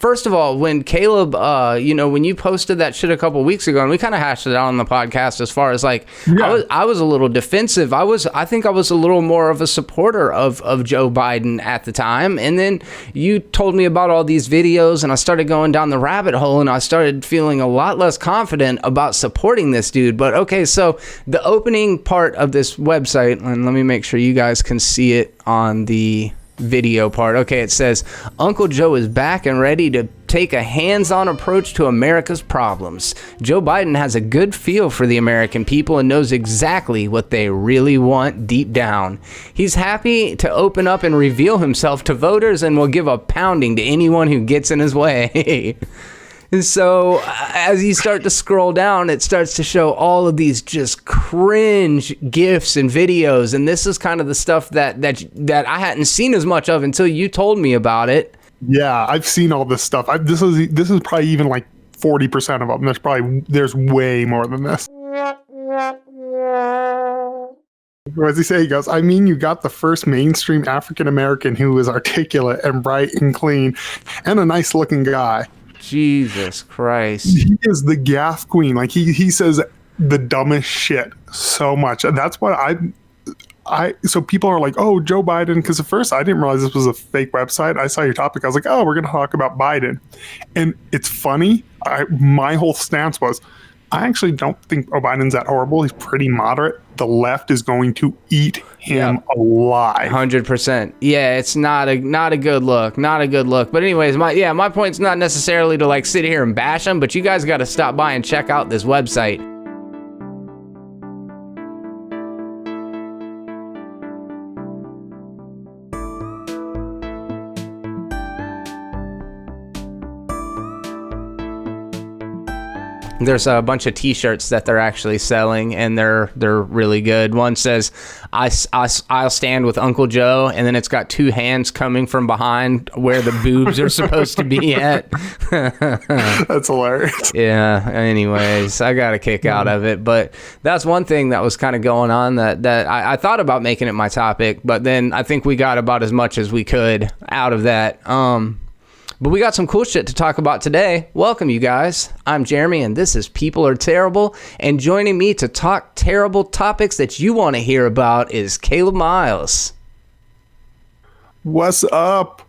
first of all, when Caleb, when you posted that shit a couple weeks ago, and we kind of hashed it out on the podcast as far as like, I was a little defensive. I think I was a little more of a supporter of Joe Biden at the time. And then you told me about all these videos, and I started going down the rabbit hole, and I started feeling a lot less confident about supporting this dude. But okay, so the opening part of this website, and let me make sure you guys can see it on the video part. Okay, it says, Uncle Joe is back and ready to take a hands-on approach to America's problems. Joe Biden has a good feel for the American people and knows exactly what they really want deep down. He's happy to open up and reveal himself to voters and will give a pounding to anyone who gets in his way. And so as you start to scroll down, it starts to show all of these just cringe GIFs and videos. And this is kind of the stuff that I hadn't seen as much of until you told me about it. Yeah, I've seen all this stuff. This is probably even like 40% of them. There's way more than this. What does he say? He goes, I mean, you got the first mainstream African-American who is articulate and bright and clean and a nice looking guy. Jesus Christ. He is the gaff queen. Like he says the dumbest shit so much. And that's what so people are like, oh, Joe Biden, because at first I didn't realize this was a fake website. I saw your topic. I was like, oh, we're going to talk about Biden. And it's funny. My whole stance was, I actually don't think Biden's that horrible. He's pretty moderate. The left is going to eat him alive. 100%. Yeah, it's not a good look. Not a good look. But anyways, my point's not necessarily to like sit here and bash him, but you guys got to stop by and check out this website. There's a bunch of t-shirts that they're actually selling, and they're really good. One says, I'll stand with Uncle Joe, and then it's got two hands coming from behind where the boobs are supposed to be at. That's hilarious. Yeah, anyways, I got a kick out of it. But that's one thing that was kind of going on that I thought about making it my topic, but then I think we got about as much as we could out of that. But we got some cool shit to talk about today. Welcome, you guys. I'm Jeremy, and this is People Are Terrible. And joining me to talk terrible topics that you want to hear about is Caleb Miles. What's up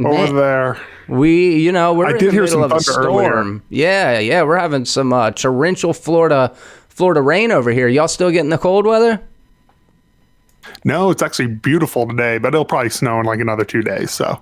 over there? We're in the middle of a storm. Earlier. Yeah, we're having some torrential Florida rain over here. Y'all still getting the cold weather? No, it's actually beautiful today, but it'll probably snow in like another 2 days, so...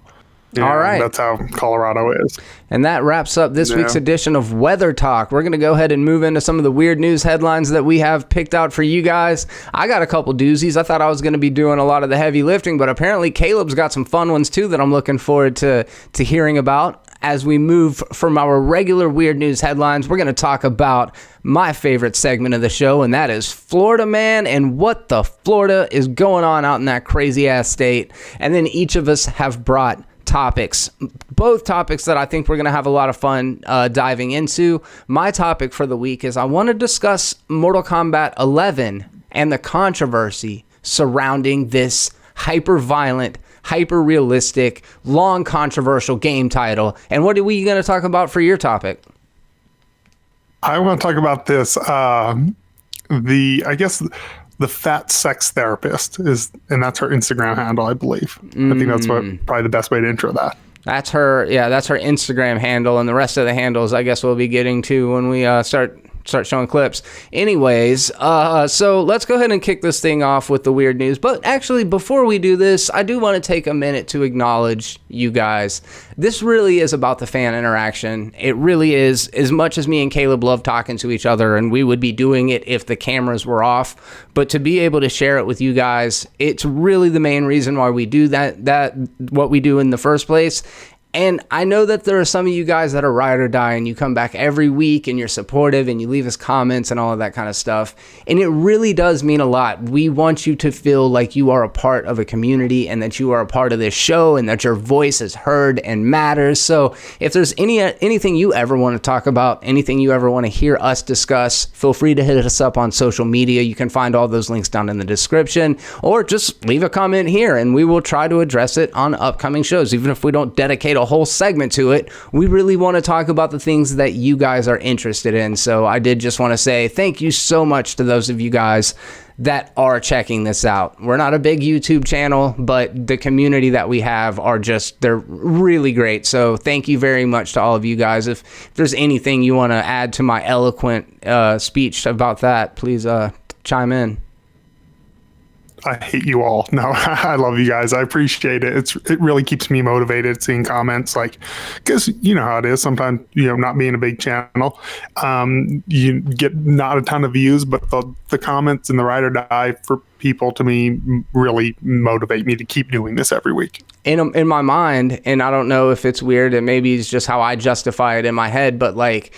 Yeah, all right. That's how Colorado is. And that wraps up this week's edition of Weather Talk. We're going to go ahead and move into some of the weird news headlines that we have picked out for you guys. I got a couple doozies. I thought I was going to be doing a lot of the heavy lifting, but apparently Caleb's got some fun ones too that I'm looking forward to hearing about. As we move from our regular weird news headlines, we're going to talk about my favorite segment of the show, and that is Florida Man and what the Florida is going on out in that crazy ass state. And then each of us have brought topics, both topics that I think we're going to have a lot of fun diving into. My topic for the week is I want to discuss Mortal Kombat 11 and the controversy surrounding this hyper-violent, hyper-realistic, long controversial game title. And what are we going to talk about for your topic? I want to talk about this. The fat sex therapist and that's her Instagram handle, I believe. I think that's probably the best way to intro that. That's her Instagram handle, and the rest of the handles I guess we'll be getting to when we start showing clips. Anyways, so let's go ahead and kick this thing off with the weird news. But actually, before we do this, I do want to take a minute to acknowledge you guys. This really is about the fan interaction. It really is. As much as me and Caleb love talking to each other, and we would be doing it if the cameras were off, but to be able to share it with you guys, it's really the main reason why we do that what we do in the first place. And I know that there are some of you guys that are ride or die, and you come back every week and you're supportive and you leave us comments and all of that kind of stuff. And it really does mean a lot. We want you to feel like you are a part of a community and that you are a part of this show and that your voice is heard and matters. So if there's anything you ever want to talk about, anything you ever want to hear us discuss, feel free to hit us up on social media. You can find all those links down in the description, or just leave a comment here and we will try to address it on upcoming shows, even if we don't dedicate a whole segment to it. We really want to talk about the things that you guys are interested in. So I did just want to say thank you so much to those of you guys that are checking this out. We're not a big YouTube channel, but the community that we have they're really great. So thank you very much to all of you guys. If there's anything you want to add to my eloquent speech about that, please chime in. I hate you all. No, I love you guys. I appreciate it. It really keeps me motivated seeing comments, like, because you know how it is sometimes, not being a big channel, you get not a ton of views, but the comments and the ride or die for people, to me, really motivate me to keep doing this every week. In my mind, and I don't know if it's weird, and maybe it's just how I justify it in my head, but like,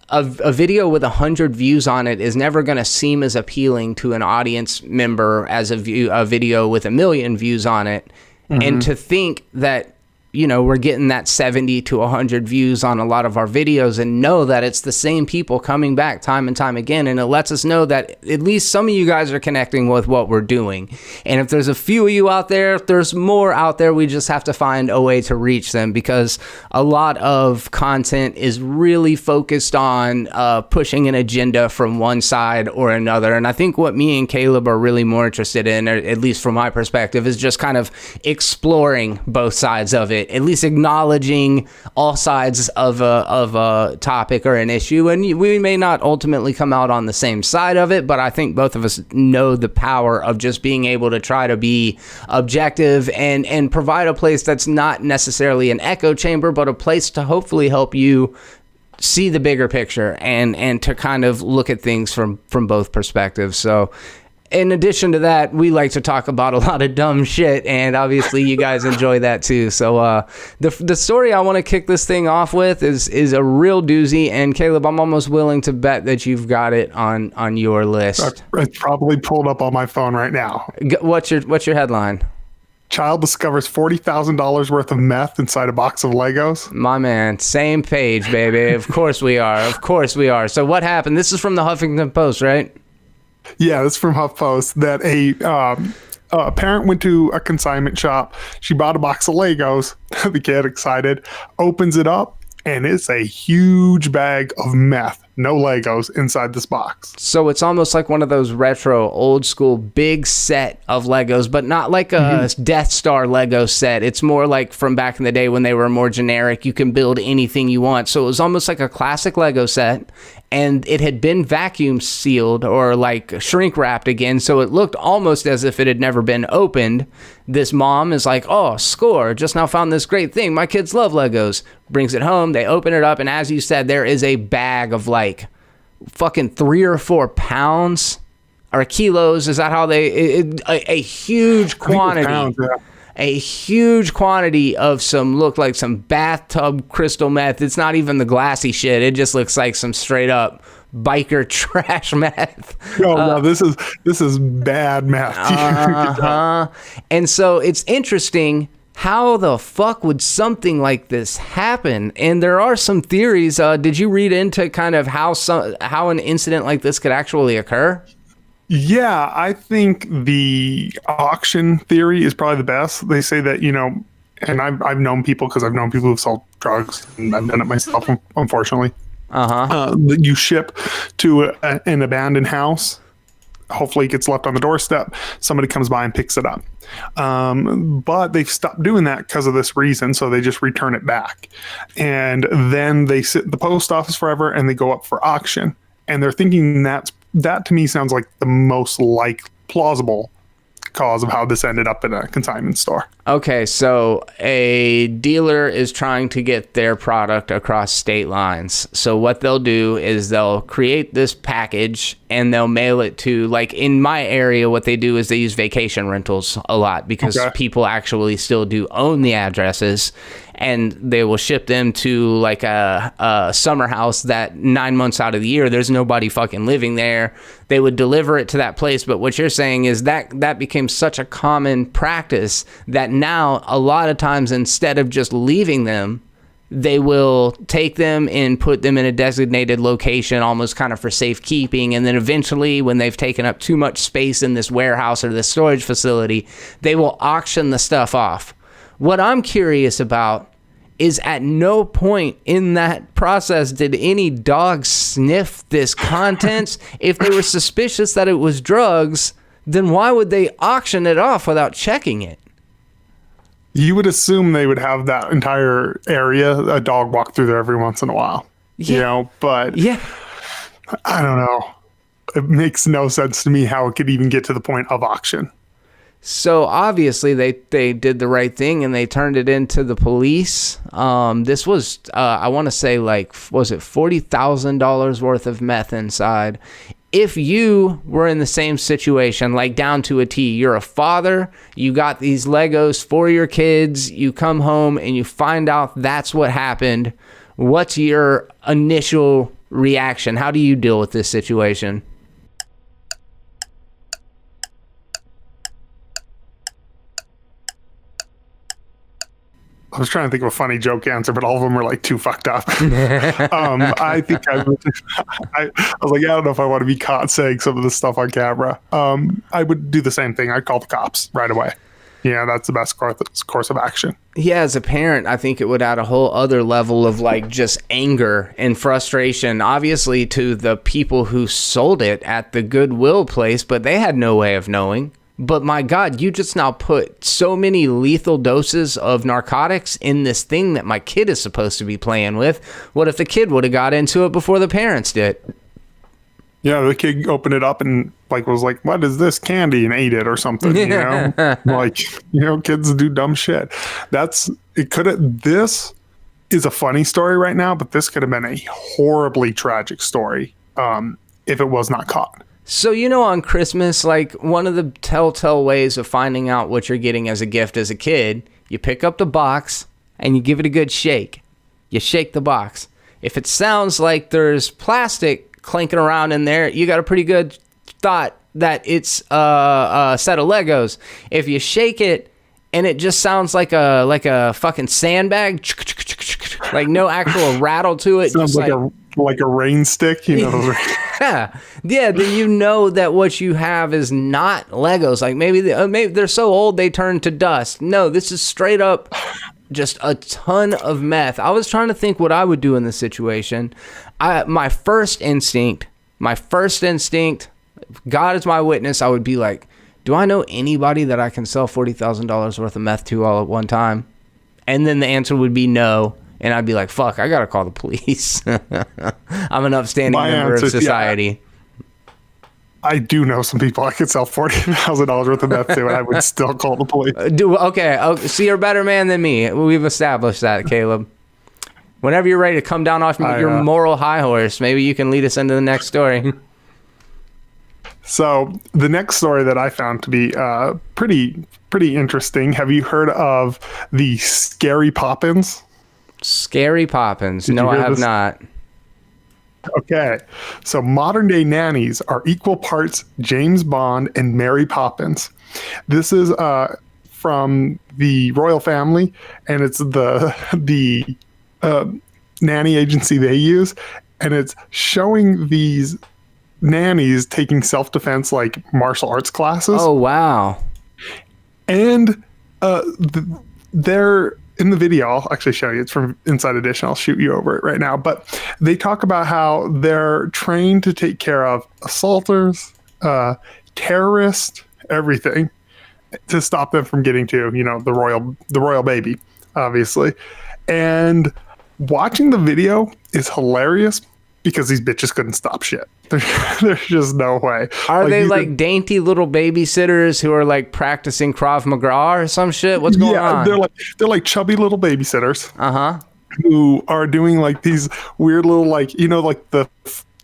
a video with 100 views on it is never going to seem as appealing to an audience member as a video with 1 million views on it. Mm-hmm. And to think that, we're getting that 70 to 100 views on a lot of our videos, and know that it's the same people coming back time and time again. And it lets us know that at least some of you guys are connecting with what we're doing. And if there's a few of you out there, if there's more out there, we just have to find a way to reach them, because a lot of content is really focused on pushing an agenda from one side or another. And I think what me and Caleb are really more interested in, or at least from my perspective, is just kind of exploring both sides of it. At least acknowledging all sides of a topic or an issue, and we may not ultimately come out on the same side of it, but I think both of us know the power of just being able to try to be objective and provide a place that's not necessarily an echo chamber, but a place to hopefully help you see the bigger picture and to kind of look at things from both perspectives. So in addition to that, we like to talk about a lot of dumb shit, and obviously you guys enjoy that too. So the story I want to kick this thing off with is a real doozy, and Caleb, I'm almost willing to bet that you've got it on your list. It's probably pulled up on my phone right now. What's your headline? Child discovers $40,000 worth of meth inside a box of Legos. My man, same page, baby. Of course we are. Of course we are. So what happened? This is from the Huffington Post, right? Yeah, that's from HuffPost, that a parent went to a consignment shop. She bought a box of Legos. The kid, excited, opens it up, and it's a huge bag of meth. No Legos inside this box. So it's almost like one of those retro, old school, big set of Legos, but not like a Death Star Lego set. It's more like from back in the day when they were more generic. You can build anything you want. So it was almost like a classic Lego set, and it had been vacuum sealed or like shrink wrapped again. So it looked almost as if it had never been opened. This mom is like, oh, score, just now found this great thing. My kids love Legos. Brings it home. They open it up. And as you said, there is a bag of like fucking 3 or 4 pounds or kilos. Is that how a huge quantity, pounds, yeah. A huge quantity of look like some bathtub crystal meth. It's not even the glassy shit. It just looks like some straight up biker trash meth. No, this is bad meth. And so it's interesting. How the fuck would something like this happen? And there are some theories. Did you read into kind of how an incident like this could actually occur? Yeah, I think the auction theory is probably the best. They say that, and I've known people, because I've known people who've sold drugs, and I've done it myself, unfortunately. That you ship to an abandoned house. Hopefully it gets left on the doorstep. Somebody comes by and picks it up. But they've stopped doing that because of this reason. So they just return it back. And then they sit at the post office forever, and they go up for auction. And they're thinking that to me sounds like the most plausible cause of how this ended up in a consignment store. Okay, so a dealer is trying to get their product across state lines. So what they'll do is they'll create this package and they'll mail it to, like in my area, what they do is they use vacation rentals a lot, because people actually still do own the addresses, and they will ship them to like a summer house that 9 months out of the year, there's nobody fucking living there. They would deliver it to that place. But what you're saying is that became such a common practice that now a lot of times, instead of just leaving them, they will take them and put them in a designated location, almost kind of for safekeeping. And then eventually, when they've taken up too much space in this warehouse or this storage facility, they will auction the stuff off. What I'm curious about is at no point in that process did any dog sniff this contents. If they were suspicious that it was drugs, then why would they auction it off without checking it? You would assume they would have that entire area, a dog walk through there every once in a while. Yeah. You know, but Yeah. I don't know. It makes no sense to me how it could even get to the point of auction. So obviously they did the right thing and they turned it into the police. This was, I want to say like, was it $40,000 worth of meth inside? If you were in the same situation, like down to a T, you're a father, you got these Legos for your kids, you come home and you find out that's what happened. What's your initial reaction? How do you deal with this situation? I was trying to think of a funny joke answer, but all of them were like too fucked up. I think I was like, I don't know if I want to be caught saying some of this stuff on camera. I would do the same thing. I'd call the cops right away. Yeah, that's the best course of action. Yeah, as a parent, I think it would add a whole other level of like just anger and frustration, obviously to the people who sold it at the Goodwill place, but they had no way of knowing. But my God, you just now put so many lethal doses of narcotics in this thing that my kid is supposed to be playing with. What if the kid would have got into it before the parents did? Yeah, the kid opened it up and like was like, "What is this candy?" and ate it or something. You know, like, you know, kids do dumb shit. This is a funny story right now, but this could have been a horribly tragic story if it was not caught. So, you know, on Christmas, like one of the telltale ways of finding out what you're getting as a gift as a kid, you pick up the box and you give it a good shake. You shake the box. If it sounds like there's plastic clinking around in there, you got a pretty good thought that it's a set of Legos. If you shake it and it just sounds like a fucking sandbag, like no actual rattle to it. Sounds like a rain stick, you know. Yeah, then you know that what you have is not Legos. Like maybe they're so old they turn to dust. No, this is straight up just a ton of meth. I was trying to think what I would do in this situation. My first instinct, God is my witness, I would be like, do I know anybody that I can sell $40,000 worth of meth to all at one time? And then the answer would be no. And I'd be like, fuck, I got to call the police. I'm an upstanding member of society. Yeah, I do know some people I could sell $40,000 worth of meth to, and I would still call the police. Okay, so you're a better man than me. We've established that, Caleb. Whenever you're ready to come down off your moral high horse, maybe you can lead us into the next story. So the next story that I found to be pretty interesting. Have you heard of the Scary Poppins? Scary Poppins. No, I have not. Okay. So modern day nannies are equal parts James Bond and Mary Poppins. This is from the royal family, and it's the nanny agency they use, and it's showing these nannies taking self-defense like martial arts classes. Oh, wow. And they're in the video. I'll actually show you. It's from Inside Edition. I'll shoot you over it right now. But they talk about how they're trained to take care of assaulters, terrorists, everything, to stop them from getting to, you know, the royal baby, obviously. And watching the video is hilarious because these bitches couldn't stop shit. There's just no way. Are they like dainty little babysitters who are like practicing Krav Maga or some shit? What's going on? They're like chubby little babysitters. Uh-huh. Who are doing like these weird little, like, you know, like the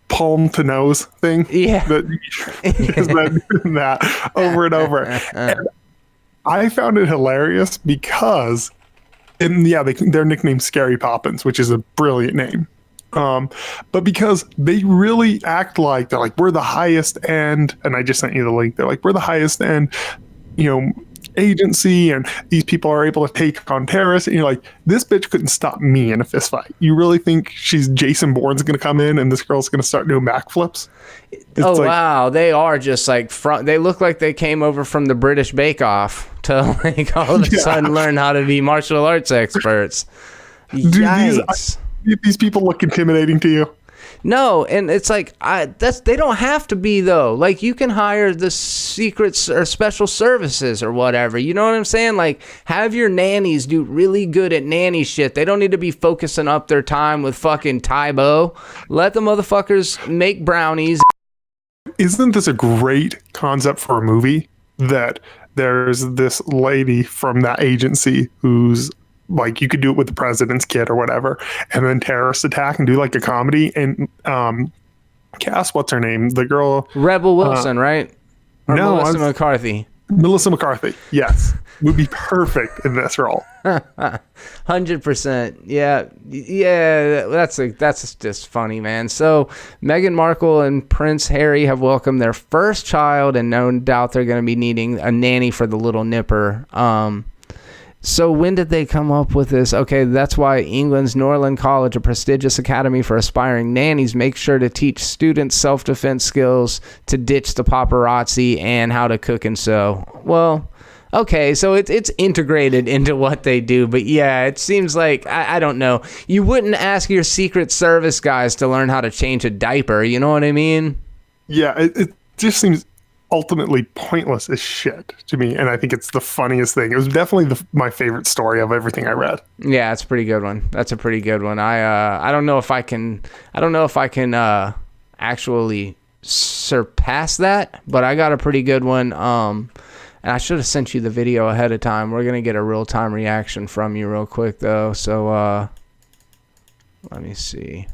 palm to nose thing. Yeah. That over and over. And I found it hilarious because, they're nicknamed Scary Poppins, which is a brilliant name. But because they really act like they're like, we're the highest end, and I just sent you the link. They're like, we're the highest end, you know, agency, and these people are able to take on terrorists. And you're like, this bitch couldn't stop me in a fist fight. You really think she's Jason Bourne's going to come in and this girl's going to start doing backflips? Wow, they are just like they look like they came over from the British Bake Off to like all of a sudden learn how to be martial arts experts. Yikes. These people look intimidating to you. No, and it's like they don't have to be though. Like you can hire the secrets or special services or whatever. You know what I'm saying? Like have your nannies do really good at nanny shit. They don't need to be focusing up their time with fucking Tybo. Let the motherfuckers make brownies. Isn't this a great concept for a movie? That there's this lady from that agency who's like, you could do it with the president's kid or whatever, and then terrorist attack and do like a comedy and cast, what's her name? The girl Rebel Wilson, right? Or no, Melissa McCarthy. Melissa McCarthy, yes. Would be perfect in this role. 100%. Yeah. That's just funny, man. So Meghan Markle and Prince Harry have welcomed their first child, and no doubt they're going to be needing a nanny for the little nipper. So when did they come up with this? Okay, that's why England's Norland College, a prestigious academy for aspiring nannies, makes sure to teach students self-defense skills, to ditch the paparazzi, and how to cook and sew. Well, okay, so it's integrated into what they do. But yeah, it seems like, I don't know. You wouldn't ask your Secret Service guys to learn how to change a diaper. You know what I mean? Yeah, it just seems ultimately pointless as shit to me, and I think it's the funniest thing. It was definitely my favorite story of everything I read. Yeah, it's a pretty good one. That's a pretty good one. I don't know if I can actually surpass that, but I got a pretty good one. And I should have sent you the video ahead of time. We're gonna get a real-time reaction from you real quick though. So let me see.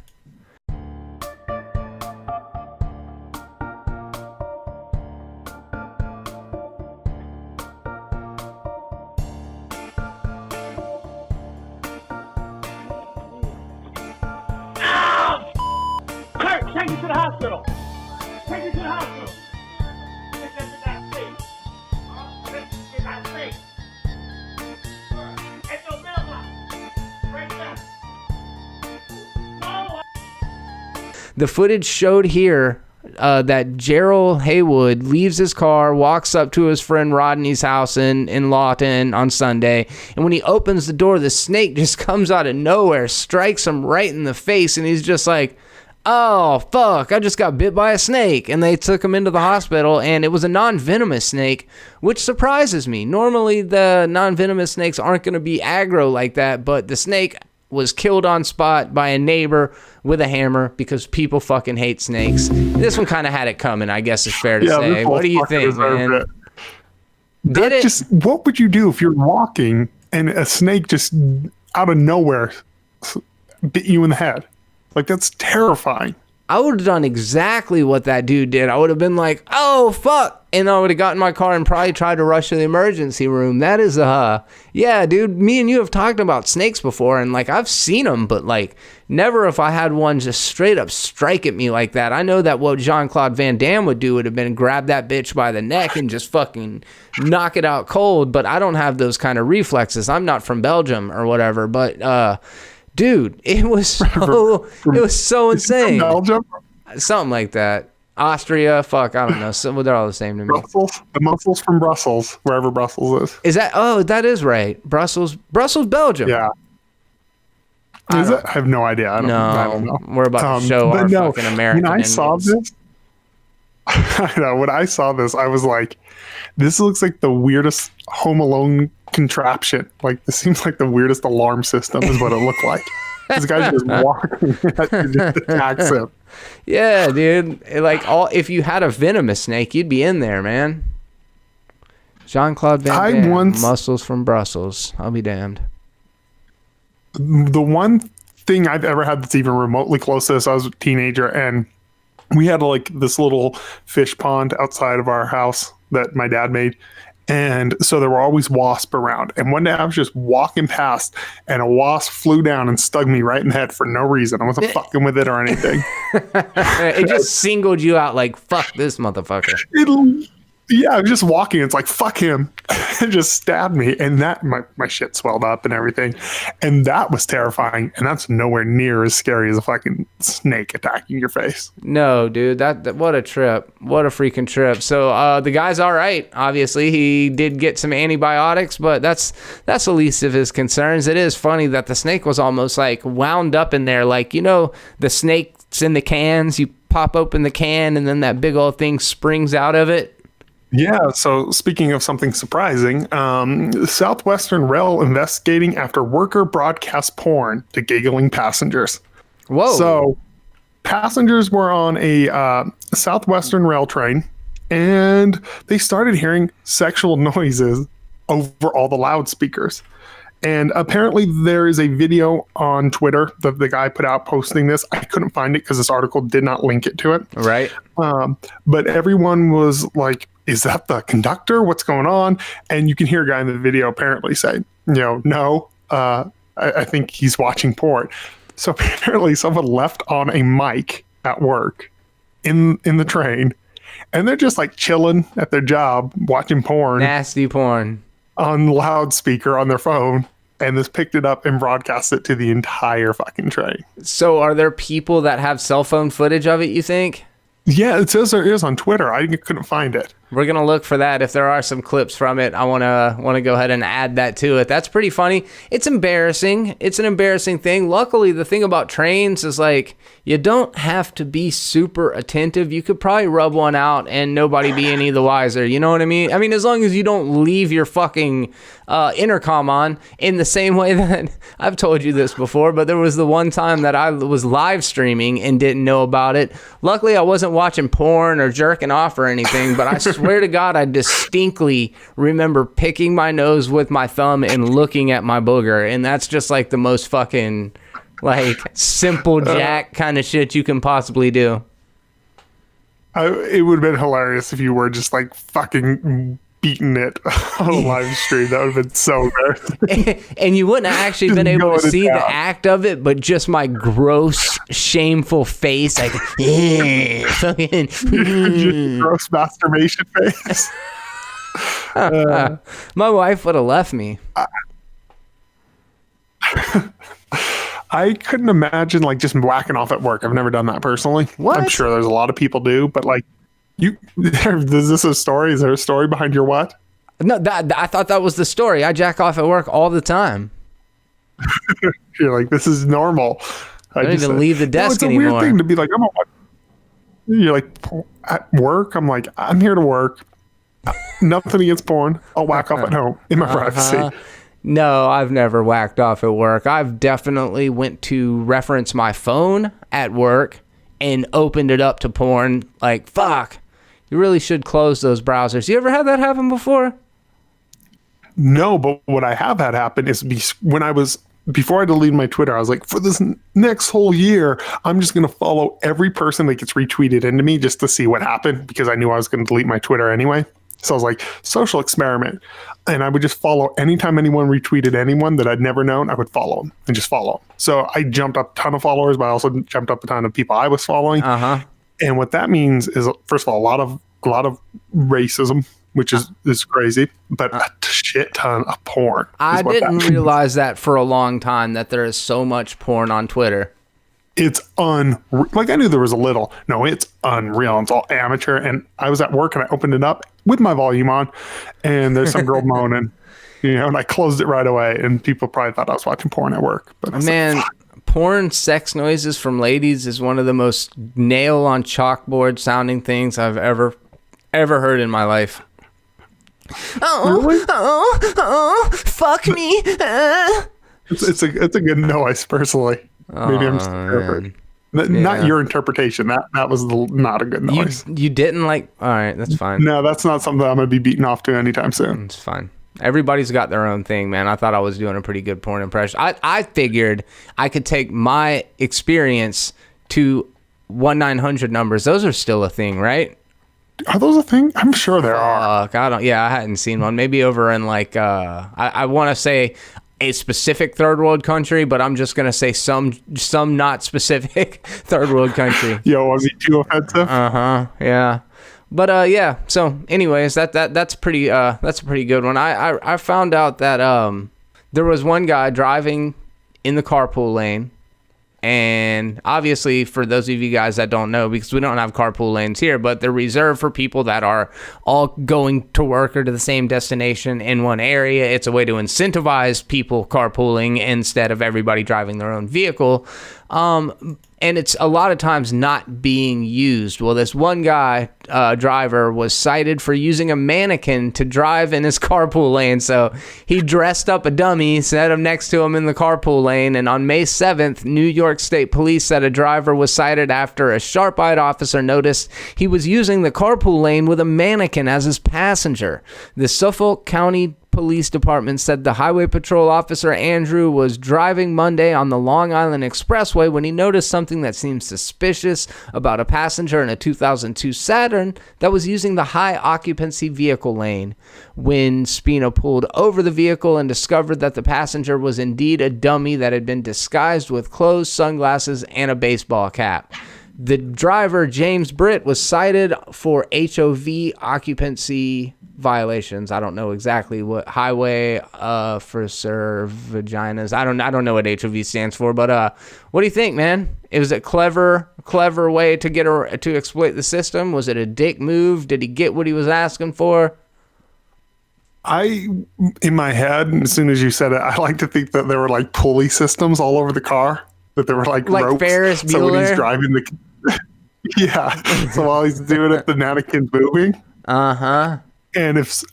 Take you to the hospital. Take you to the hospital. Get that safe. Get that safe. It's your mailbox. Right there. No. The footage showed here that Gerald Haywood leaves his car, walks up to his friend Rodney's house in Lawton on Sunday, and when he opens the door, the snake just comes out of nowhere, strikes him right in the face, and he's just like, oh, fuck, I just got bit by a snake. And they took him into the hospital, and it was a non-venomous snake, which surprises me. Normally, the non-venomous snakes aren't going to be aggro like that, but the snake was killed on spot by a neighbor with a hammer because people fucking hate snakes. This one kind of had it coming, I guess it's fair to say. What do you think, man? Did it? Just, what would you do if you're walking and a snake just out of nowhere bit you in the head? Like, that's terrifying. I would have done exactly what that dude did. I would have been like, oh, fuck. And I would have gotten in my car and probably tried to rush to the emergency room. That is, yeah, dude, me and you have talked about snakes before, and, like, I've seen them, but, like, never if I had one just straight up strike at me like that. I know that what Jean-Claude Van Damme would do would have been grab that bitch by the neck and just fucking knock it out cold, but I don't have those kind of reflexes. I'm not from Belgium or whatever, but, dude, it was so insane. Belgium? Something like that. Austria, fuck, I don't know. They're all the same to me. Brussels, the muscles from Brussels, wherever Brussels is. Is that? Oh, that is right. Brussels, Belgium. Yeah. Is it? I have no idea. I don't know. We're about to show our fucking American. When I saw this, I know. When I saw this, I was like, "This looks like the weirdest Home Alone contraption. Like, this seems like the weirdest alarm system is what it looked like." This guy's just walking and just attacks him. Yeah, dude. If you had a venomous snake, you'd be in there, man. Jean-Claude Van Damme, muscles from Brussels. I'll be damned. The one thing I've ever had that's even remotely close to this, I was a teenager, and we had like this little fish pond outside of our house that my dad made. And so there were always wasps around. And one day I was just walking past, and a wasp flew down and stung me right in the head for no reason. I wasn't fucking with it or anything. It just singled you out like, fuck this motherfucker. Yeah, I was just walking. It's like, fuck him. It just stabbed me. And that, my shit swelled up and everything. And that was terrifying. And that's nowhere near as scary as a fucking snake attacking your face. No, dude, that what a trip. What a freaking trip. So the guy's all right. Obviously, he did get some antibiotics, but that's the least of his concerns. It is funny that the snake was almost like wound up in there. Like, you know, the snakes in the cans, you pop open the can and then that big old thing springs out of it. Yeah, so speaking of something surprising, Southwestern Rail investigating after worker broadcast porn to giggling passengers. Whoa. So passengers were on a Southwestern Rail train, and they started hearing sexual noises over all the loudspeakers. And apparently there is a video on Twitter that the guy put out posting this. I couldn't find it because this article did not link it to it. Right. But everyone was like, is that the conductor? What's going on? And you can hear a guy in the video apparently say, no, I think he's watching porn. So apparently someone left on a mic at work in the train, and they're just like chilling at their job, watching porn. Nasty porn. On loudspeaker on their phone, and this picked it up and broadcast it to the entire fucking train. So are there people that have cell phone footage of it, you think? Yeah, it says there is on Twitter. I couldn't find it. We're going to look for that. If there are some clips from it, I want to go ahead and add that to it. That's pretty funny. It's embarrassing. It's an embarrassing thing. Luckily, the thing about trains is like you don't have to be super attentive. You could probably rub one out and nobody be any the wiser. You know what I mean? I mean, as long as you don't leave your fucking intercom on in the same way that I've told you this before, but there was the one time that I was live streaming and didn't know about it. Luckily, I wasn't watching porn or jerking off or anything, but I swear to God, I distinctly remember picking my nose with my thumb and looking at my booger. And that's just like the most fucking like simple jack kind of shit you can possibly do. It would have been hilarious if you were just like fucking beating it on a live stream. That would have been so embarrassing. And you wouldn't have actually been able to see the act of it, but just my gross, shameful face, like fucking just gross masturbation face. My wife would have left me. I couldn't imagine like just whacking off at work. I've never done that personally. What? I'm sure there's a lot of people do, but like is this a story? Is there a story behind your what? No, I thought that was the story. I jack off at work all the time. You're like, this is normal. I don't even leave the desk anymore. It's a weird thing to be like, you're like, at work? I'm like, I'm here to work. Nothing against porn. I'll whack off at home in my privacy. No, I've never whacked off at work. I've definitely went to reference my phone at work and opened it up to porn. Like, fuck. You really should close those browsers. You ever had that happen before? No, but what I have had happen is before I deleted my Twitter, I was like, for this next whole year, I'm just going to follow every person that gets retweeted into me just to see what happened, because I knew I was going to delete my Twitter anyway. So I was like, social experiment. And I would just follow anytime anyone retweeted anyone that I'd never known, I would follow them and just follow them. So I jumped up a ton of followers, but I also jumped up a ton of people I was following. And what that means is, first of all, a lot of racism, which is crazy, but a shit ton of porn. I didn't realize that for a long time, that there is so much porn on Twitter. It's like I knew there was a little. No, it's unreal. It's all amateur. And I was at work and I opened it up with my volume on, and there's some girl moaning, and I closed it right away. And people probably thought I was watching porn at work. But man, porn sex noises from ladies is one of the most nail on chalkboard sounding things I've ever heard in my life. Fuck me. It's a good noise, personally. Maybe I'm just interpreting. Not your interpretation. That was not a good noise. You didn't like. All right, that's fine. No, that's not something I'm gonna be beaten off to anytime soon. It's fine. Everybody's got their own thing, man. I thought I was doing a pretty good porn impression. I figured I could take my experience to 1-900 numbers. Those are still a thing, right? Are those a thing? I'm sure there are. I hadn't seen one. Maybe over in like I want to say a specific third world country, but I'm just gonna say some not specific third world country. Yo, was he too offensive? Yeah. Yeah. So, anyways, that's a pretty good one. I found out that there was one guy driving in the carpool lane, and obviously for those of you guys that don't know, because we don't have carpool lanes here, but they're reserved for people that are all going to work or to the same destination in one area. It's a way to incentivize people carpooling instead of everybody driving their own vehicle. And it's a lot of times not being used. Well, this one guy, driver, was cited for using a mannequin to drive in his carpool lane. So he dressed up a dummy, set him next to him in the carpool lane. And on May 7th, New York State Police said a driver was cited after a sharp-eyed officer noticed he was using the carpool lane with a mannequin as his passenger. The Suffolk County Police Department said the Highway Patrol officer Andrew was driving Monday on the Long Island Expressway when he noticed something that seemed suspicious about a passenger in a 2002 Saturn that was using the high occupancy vehicle lane. When Spina pulled over the vehicle and discovered that the passenger was indeed a dummy that had been disguised with clothes, sunglasses, and a baseball cap. The driver, James Britt, was cited for HOV occupancy violations. I don't know exactly what highway for sir vaginas. I don't know what HOV stands for, but what do you think, man? Was it clever way to get her to exploit the system? Was it a dick move? Did he get what he was asking for? In my head, as soon as you said it, I like to think that there were like pulley systems all over the car, that there were like ropes. Ferris Bueller? So when he's driving yeah. So while he's doing it, the mannequin's moving. Uh-huh. And if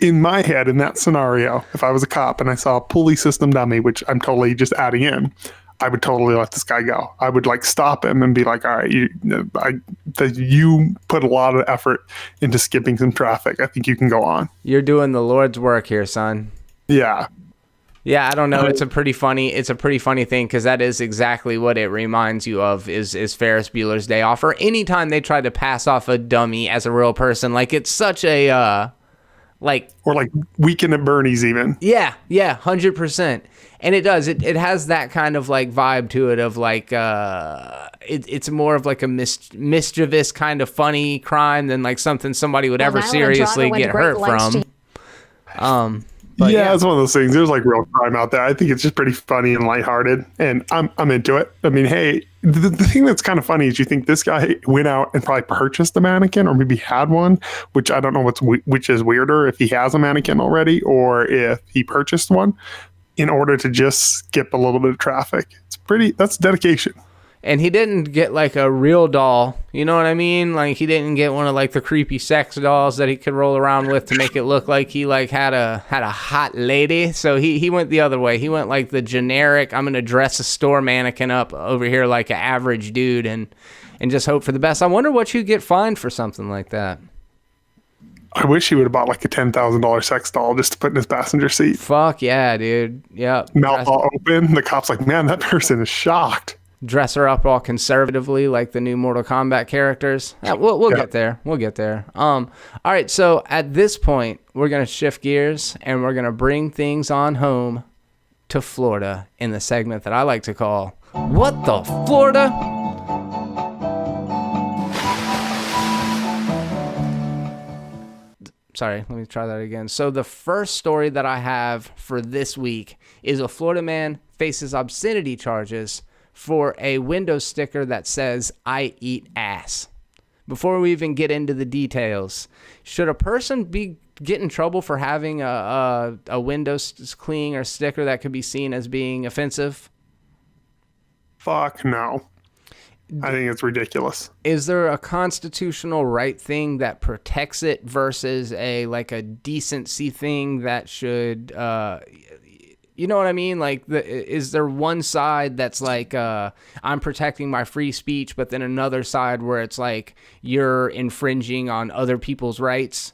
in my head, in that scenario, if I was a cop and I saw a pulley system dummy, which I'm totally just adding in, I would totally let this guy go. I would like stop him and be like, all right, you put a lot of effort into skipping some traffic. I think you can go on. You're doing the Lord's work here, son. Yeah. Yeah, I don't know. It's a pretty funny thing, because that is exactly what it reminds you of is Ferris Bueller's Day Off, or anytime they try to pass off a dummy as a real person. Like, it's such a or like Weekend at Bernie's even. Yeah, 100%. And it does. It has that kind of like vibe to it of like it's more of like a mischievous kind of funny crime than like something somebody would ever seriously get hurt from. But yeah, it's one of those things. There's like real crime out there. I think it's just pretty funny and lighthearted, and I'm into it. I mean, hey, the thing that's kind of funny is you think this guy went out and probably purchased a mannequin, or maybe had one, which I don't know which is weirder, if he has a mannequin already or if he purchased one in order to just skip a little bit of traffic. That's dedication. And he didn't get like a real doll, you know what I mean? Like, he didn't get one of like the creepy sex dolls that he could roll around with to make it look like he like had a hot lady. So he went the other way. He went like the generic, I'm gonna dress a store mannequin up over here like an average dude and just hope for the best. I wonder what you'd get fined for something like that. I wish he would have bought like a $10,000 sex doll just to put in his passenger seat. Fuck yeah, dude. Yep. Mouth all open. The cop's like, man, that person is shocked. Dress her up all conservatively like the new Mortal Kombat characters. We'll get there. We'll get there. All right, so at this point, we're going to shift gears and we're going to bring things on home to Florida in the segment that I like to call What the Florida? Sorry, let me try that again. So the first story that I have for this week is a Florida man faces obscenity charges for a window sticker that says, I eat ass. Before we even get into the details, should a person get in trouble for having a window cling or sticker that could be seen as being offensive? Fuck no. I think it's ridiculous. Is there a constitutional right thing that protects it versus a decency thing that should... you know what I mean? Like, is there one side that's like, I'm protecting my free speech, but then another side where it's like you're infringing on other people's rights?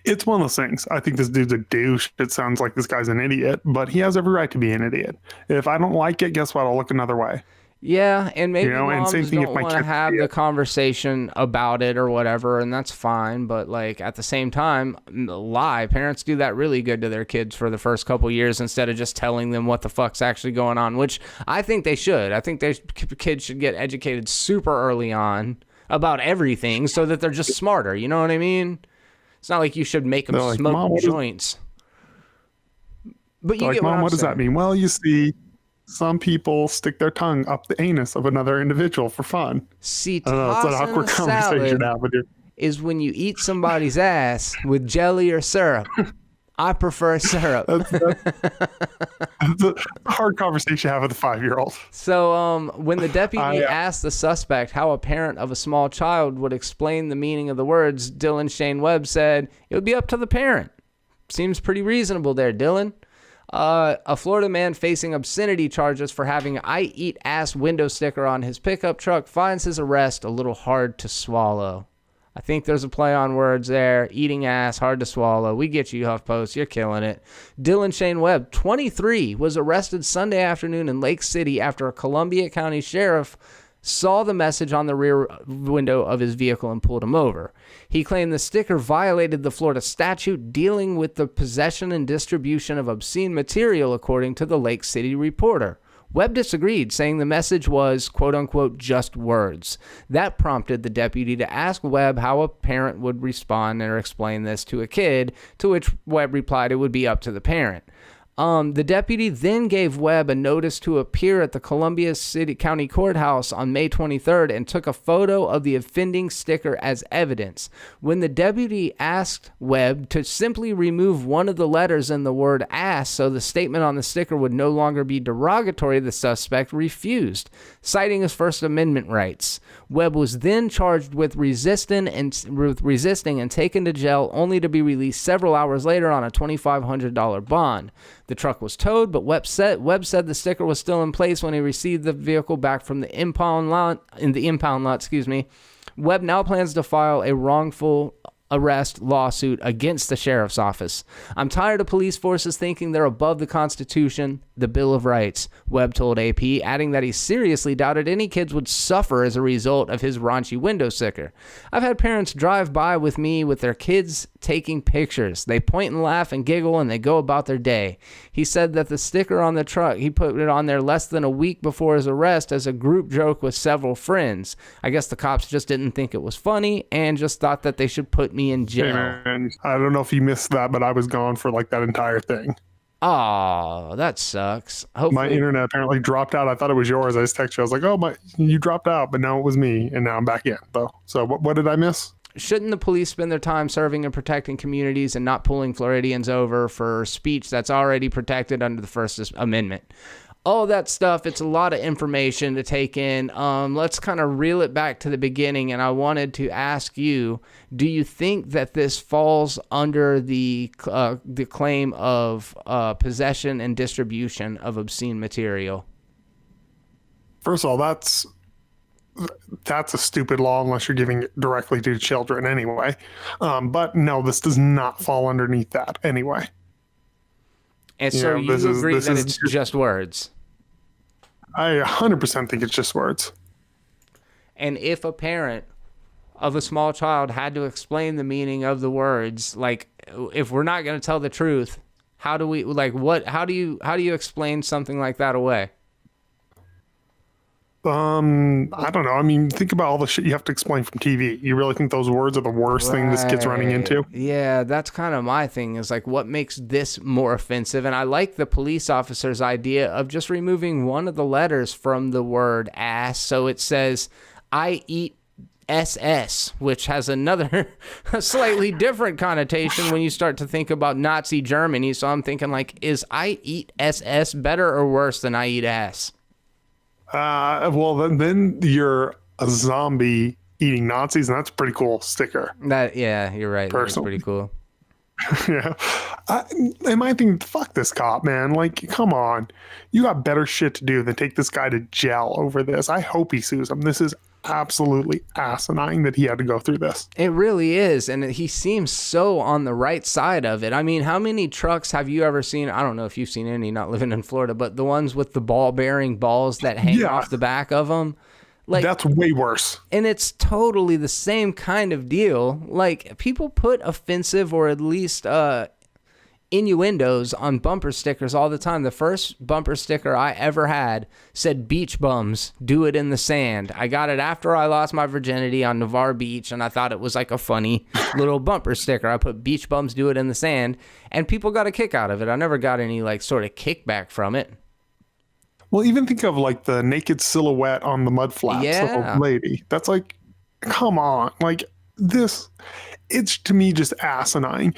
It's one of those things. I think this dude's a douche. It sounds like this guy's an idiot, but he has every right to be an idiot. If I don't like it, guess what? I'll look another way. Yeah, and maybe moms don't want to have the conversation about it or whatever, and that's fine. But like at the same time, parents do that really good to their kids for the first couple years instead of just telling them what the fuck's actually going on, which I think they should. I think kids should get educated super early on about everything so that they're just smarter. You know what I mean? It's not like you should make them like, smoke joints. But you like, get what Mom, I'm what does saying. that mean? Well, you see, some people stick their tongue up the anus of another individual for fun. See, I don't know, it's an tossing awkward a conversation salad to have with you. is when you eat somebody's ass with jelly or syrup. I prefer syrup. That's a hard conversation to have with a 5-year-old. So when the deputy asked the suspect how a parent of a small child would explain the meaning of the words, Dylan Shane Webb said, it would be up to the parent. Seems pretty reasonable there, Dylan. A Florida man facing obscenity charges for having "I eat ass" window sticker on his pickup truck finds his arrest a little hard to swallow. I think there's a play on words there. Eating ass, hard to swallow. We get you, HuffPost. You're killing it. Dylan Shane Webb, 23, was arrested Sunday afternoon in Lake City after a Columbia County sheriff saw the message on the rear window of his vehicle and pulled him over. He claimed the sticker violated the Florida statute dealing with the possession and distribution of obscene material, according to the Lake City Reporter. Webb disagreed, saying the message was, quote-unquote, just words. That prompted the deputy to ask Webb how a parent would respond or explain this to a kid, to which Webb replied it would be up to the parent. The deputy then gave Webb a notice to appear at the Columbia City County Courthouse on May 23rd and took a photo of the offending sticker as evidence. When the deputy asked Webb to simply remove one of the letters in the word ass so the statement on the sticker would no longer be derogatory, the suspect refused, citing his First Amendment rights. Webb was then charged with resisting and taken to jail, only to be released several hours later on a $2,500 bond. The truck was towed, but Webb said the sticker was still in place when he received the vehicle back from the impound lot. Webb now plans to file a wrongful arrest lawsuit against the sheriff's office. I'm tired of police forces thinking they're above the Constitution, the Bill of Rights, Webb told AP, adding that he seriously doubted any kids would suffer as a result of his raunchy window sticker. I've had parents drive by with me with their kids taking pictures. They point and laugh and giggle and they go about their day. He said that the sticker on the truck, he put it on there less than a week before his arrest as a group joke with several friends. I guess the cops just didn't think it was funny and just thought that they should put me in jail. And I don't know if you missed that, but I was gone for like that entire thing. Oh, that sucks. Hopefully. My internet apparently dropped out. I thought it was yours. I just texted you. I was like, oh, you dropped out, but now it was me, and now I'm back in, though. So what did I miss? Shouldn't the police spend their time serving and protecting communities and not pulling Floridians over for speech that's already protected under the First Amendment? All that stuff, it's a lot of information to take in. Let's kind of reel it back to the beginning, and I wanted to ask you, do you think that this falls under the claim of possession and distribution of obscene material? First of all, that's a stupid law unless you're giving it directly to children anyway. But no, this does not fall underneath that anyway. And so you agree that it's just words? I 100% think it's just words. And if a parent of a small child had to explain the meaning of the words, like if we're not going to tell the truth, how do we how do you explain something like that away? I don't know. I mean, think about all the shit you have to explain from TV. You really think those words are the worst thing this kid's running into? Yeah, that's kind of my thing, is like, what makes this more offensive? And I like the police officer's idea of just removing one of the letters from the word ass. So it says, I eat SS, which has another a slightly different connotation when you start to think about Nazi Germany. So I'm thinking, like, is I eat SS better or worse than I eat ass? Well, then you're a zombie eating Nazis, and that's a pretty cool sticker. Yeah, you're right. That's pretty cool. Yeah. And my thing, fuck this cop, man. Like, come on. You got better shit to do than take this guy to jail over this. I hope he sues him. This is absolutely asinine that he had to go through this. It really is. And he seems so on the right side of it. I mean, how many trucks have you ever seen? I don't know if you've seen any, not living in Florida, but the ones with the ball-bearing balls that hang off the back of them. Like, that's way worse. And it's totally the same kind of deal. Like, people put offensive or at least innuendos on bumper stickers all the time. The first bumper sticker I ever had said beach bums do it in the sand. I got it after I lost my virginity on Navarre Beach, and I thought it was like a funny little bumper sticker. I put beach bums do it in the sand, and people got a kick out of it. I never got any like sort of kickback from it. Well, even think of like the naked silhouette on the mud flaps of a lady. That's like, come on. Like this, it's to me just asinine.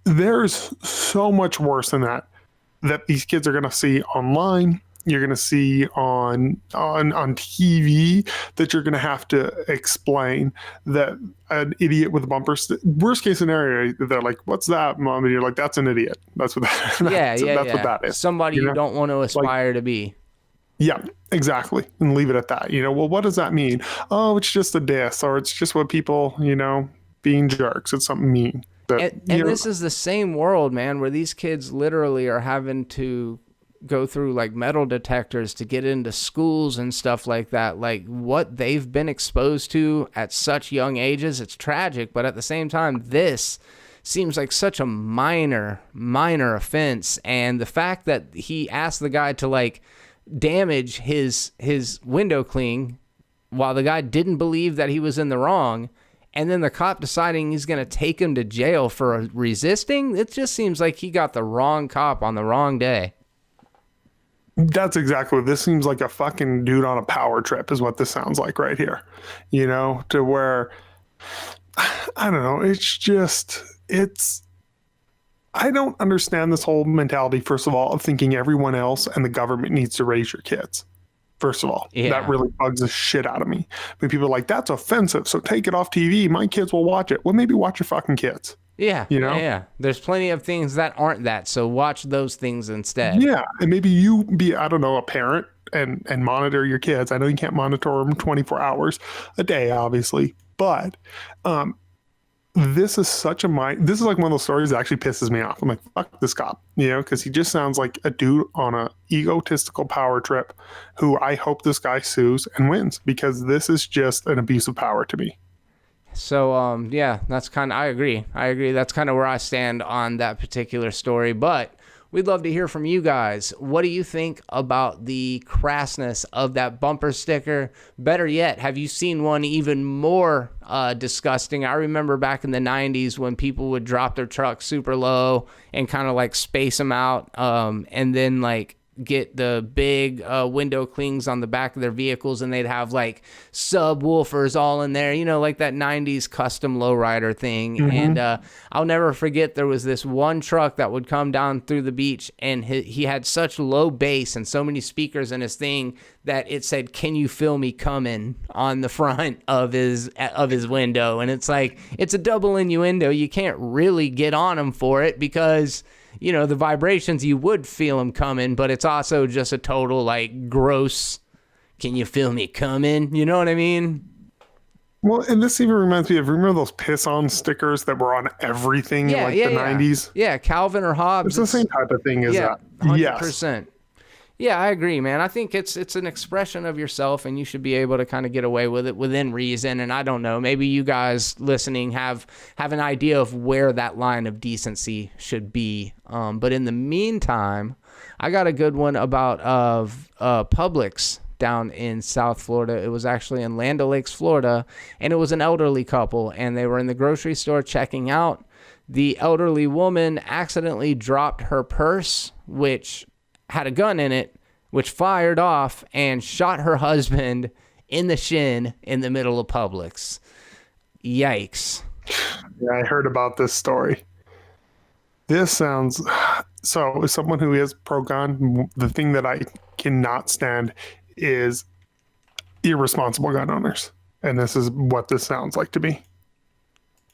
There's so much worse than that these kids are going to see online. You're going to see on TV, that you're going to have to explain that an idiot with a bumper worst case scenario, they're like, what's that, mom? And you're like, that's an idiot. That's what that, that's what that is. Somebody you don't want to aspire to be. Yeah, exactly. And leave it at that. Well, what does that mean? Oh, it's just a diss, or it's just what people, being jerks. It's something mean. And this is the same world, man, where these kids literally are having to go through like metal detectors to get into schools and stuff like that. Like what they've been exposed to at such young ages, it's tragic. But at the same time, this seems like such a minor offense. And the fact that he asked the guy to like damage his window cling while the guy didn't believe that he was in the wrong, and then the cop deciding he's going to take him to jail for resisting, it just seems like he got the wrong cop on the wrong day. That's exactly what this seems like. A fucking dude on a power trip is what this sounds like right here. To where, I don't know, I don't understand this whole mentality, first of all, of thinking everyone else and the government needs to raise your kids. First of all, that really bugs the shit out of me. But people are like, that's offensive, so take it off TV. My kids will watch it. Well, maybe watch your fucking kids. Yeah. Yeah. There's plenty of things that aren't that, so watch those things instead. Yeah. And maybe you be, I don't know, a parent and monitor your kids. I know you can't monitor them 24 hours a day, obviously. But this is this is like one of those stories that actually pisses me off. I'm like, fuck this cop, because he just sounds like a dude on a egotistical power trip who I hope this guy sues and wins, because this is just an abuse of power to me. So, that's I agree. That's kind of where I stand on that particular story, but we'd love to hear from you guys. What do you think about the crassness of that bumper sticker? Better yet, have you seen one even more disgusting? I remember back in the 90s when people would drop their trucks super low and kind of like space them out, and then like get the big window clings on the back of their vehicles, and they'd have like subwoofers all in there, like that 90s custom lowrider thing. And I'll never forget, there was this one truck that would come down through the beach, and he had such low bass and so many speakers in his thing that it said, "Can you feel me coming?" on the front of his window. And it's like, it's a double innuendo. You can't really get on him for it, because the vibrations, you would feel them coming, but it's also just a total like gross, "Can you feel me coming?" You know what I mean? Well, and this even reminds me of, remember those piss-on stickers that were on everything in the 90s? Yeah, Calvin or Hobbes. It's the same type of thing as that. 100%. Yes. Yeah, I agree, man. I think it's an expression of yourself, and you should be able to kind of get away with it within reason. And I don't know, maybe you guys listening have an idea of where that line of decency should be. But in the meantime, I got a good one about Publix down in South Florida. It was actually in Land O'Lakes, Florida, and it was an elderly couple, and they were in the grocery store checking out. The elderly woman accidentally dropped her purse, which had a gun in it, which fired off and shot her husband in the shin in the middle of Publix. Yikes. Yeah, I heard about this story. This sounds... So, as someone who is pro-gun, the thing that I cannot stand is irresponsible gun owners. And this is what this sounds like to me.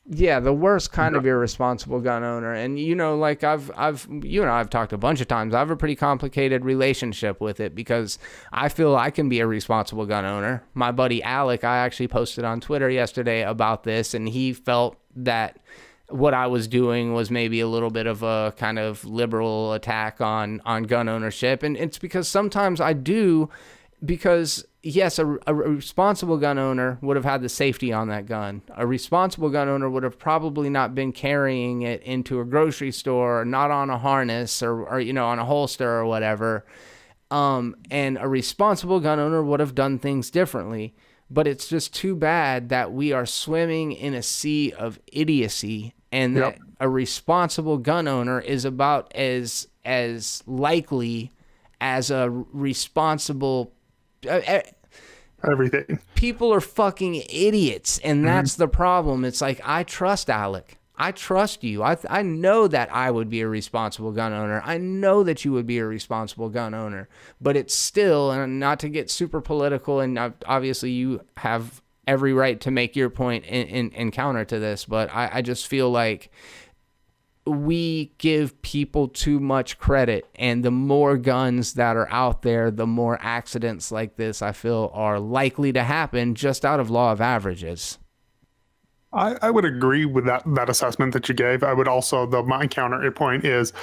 Yeah, the worst kind of irresponsible gun owner. And like I've talked a bunch of times. I have a pretty complicated relationship with it, because I feel I can be a responsible gun owner. My buddy Alec, I actually posted on Twitter yesterday about this, and he felt that what I was doing was maybe a little bit of a kind of liberal attack on gun ownership. And it's because sometimes I do Because yes, a responsible gun owner would have had the safety on that gun. A responsible gun owner would have probably not been carrying it into a grocery store, or not on a harness, or on a holster or whatever. And a responsible gun owner would have done things differently. But it's just too bad that we are swimming in a sea of idiocy, and that a responsible gun owner is about as likely as a responsible. Everything. People are fucking idiots, and that's the problem. It's like, I trust Alec. I trust you. I know that I would be a responsible gun owner. I know that you would be a responsible gun owner. But it's still, and not to get super political, and obviously you have every right to make your point in counter to this, but I just feel like we give people too much credit, and the more guns that are out there, the more accidents like this, I feel, are likely to happen just out of law of averages. I would agree with that assessment that you gave. I would also, my counter point is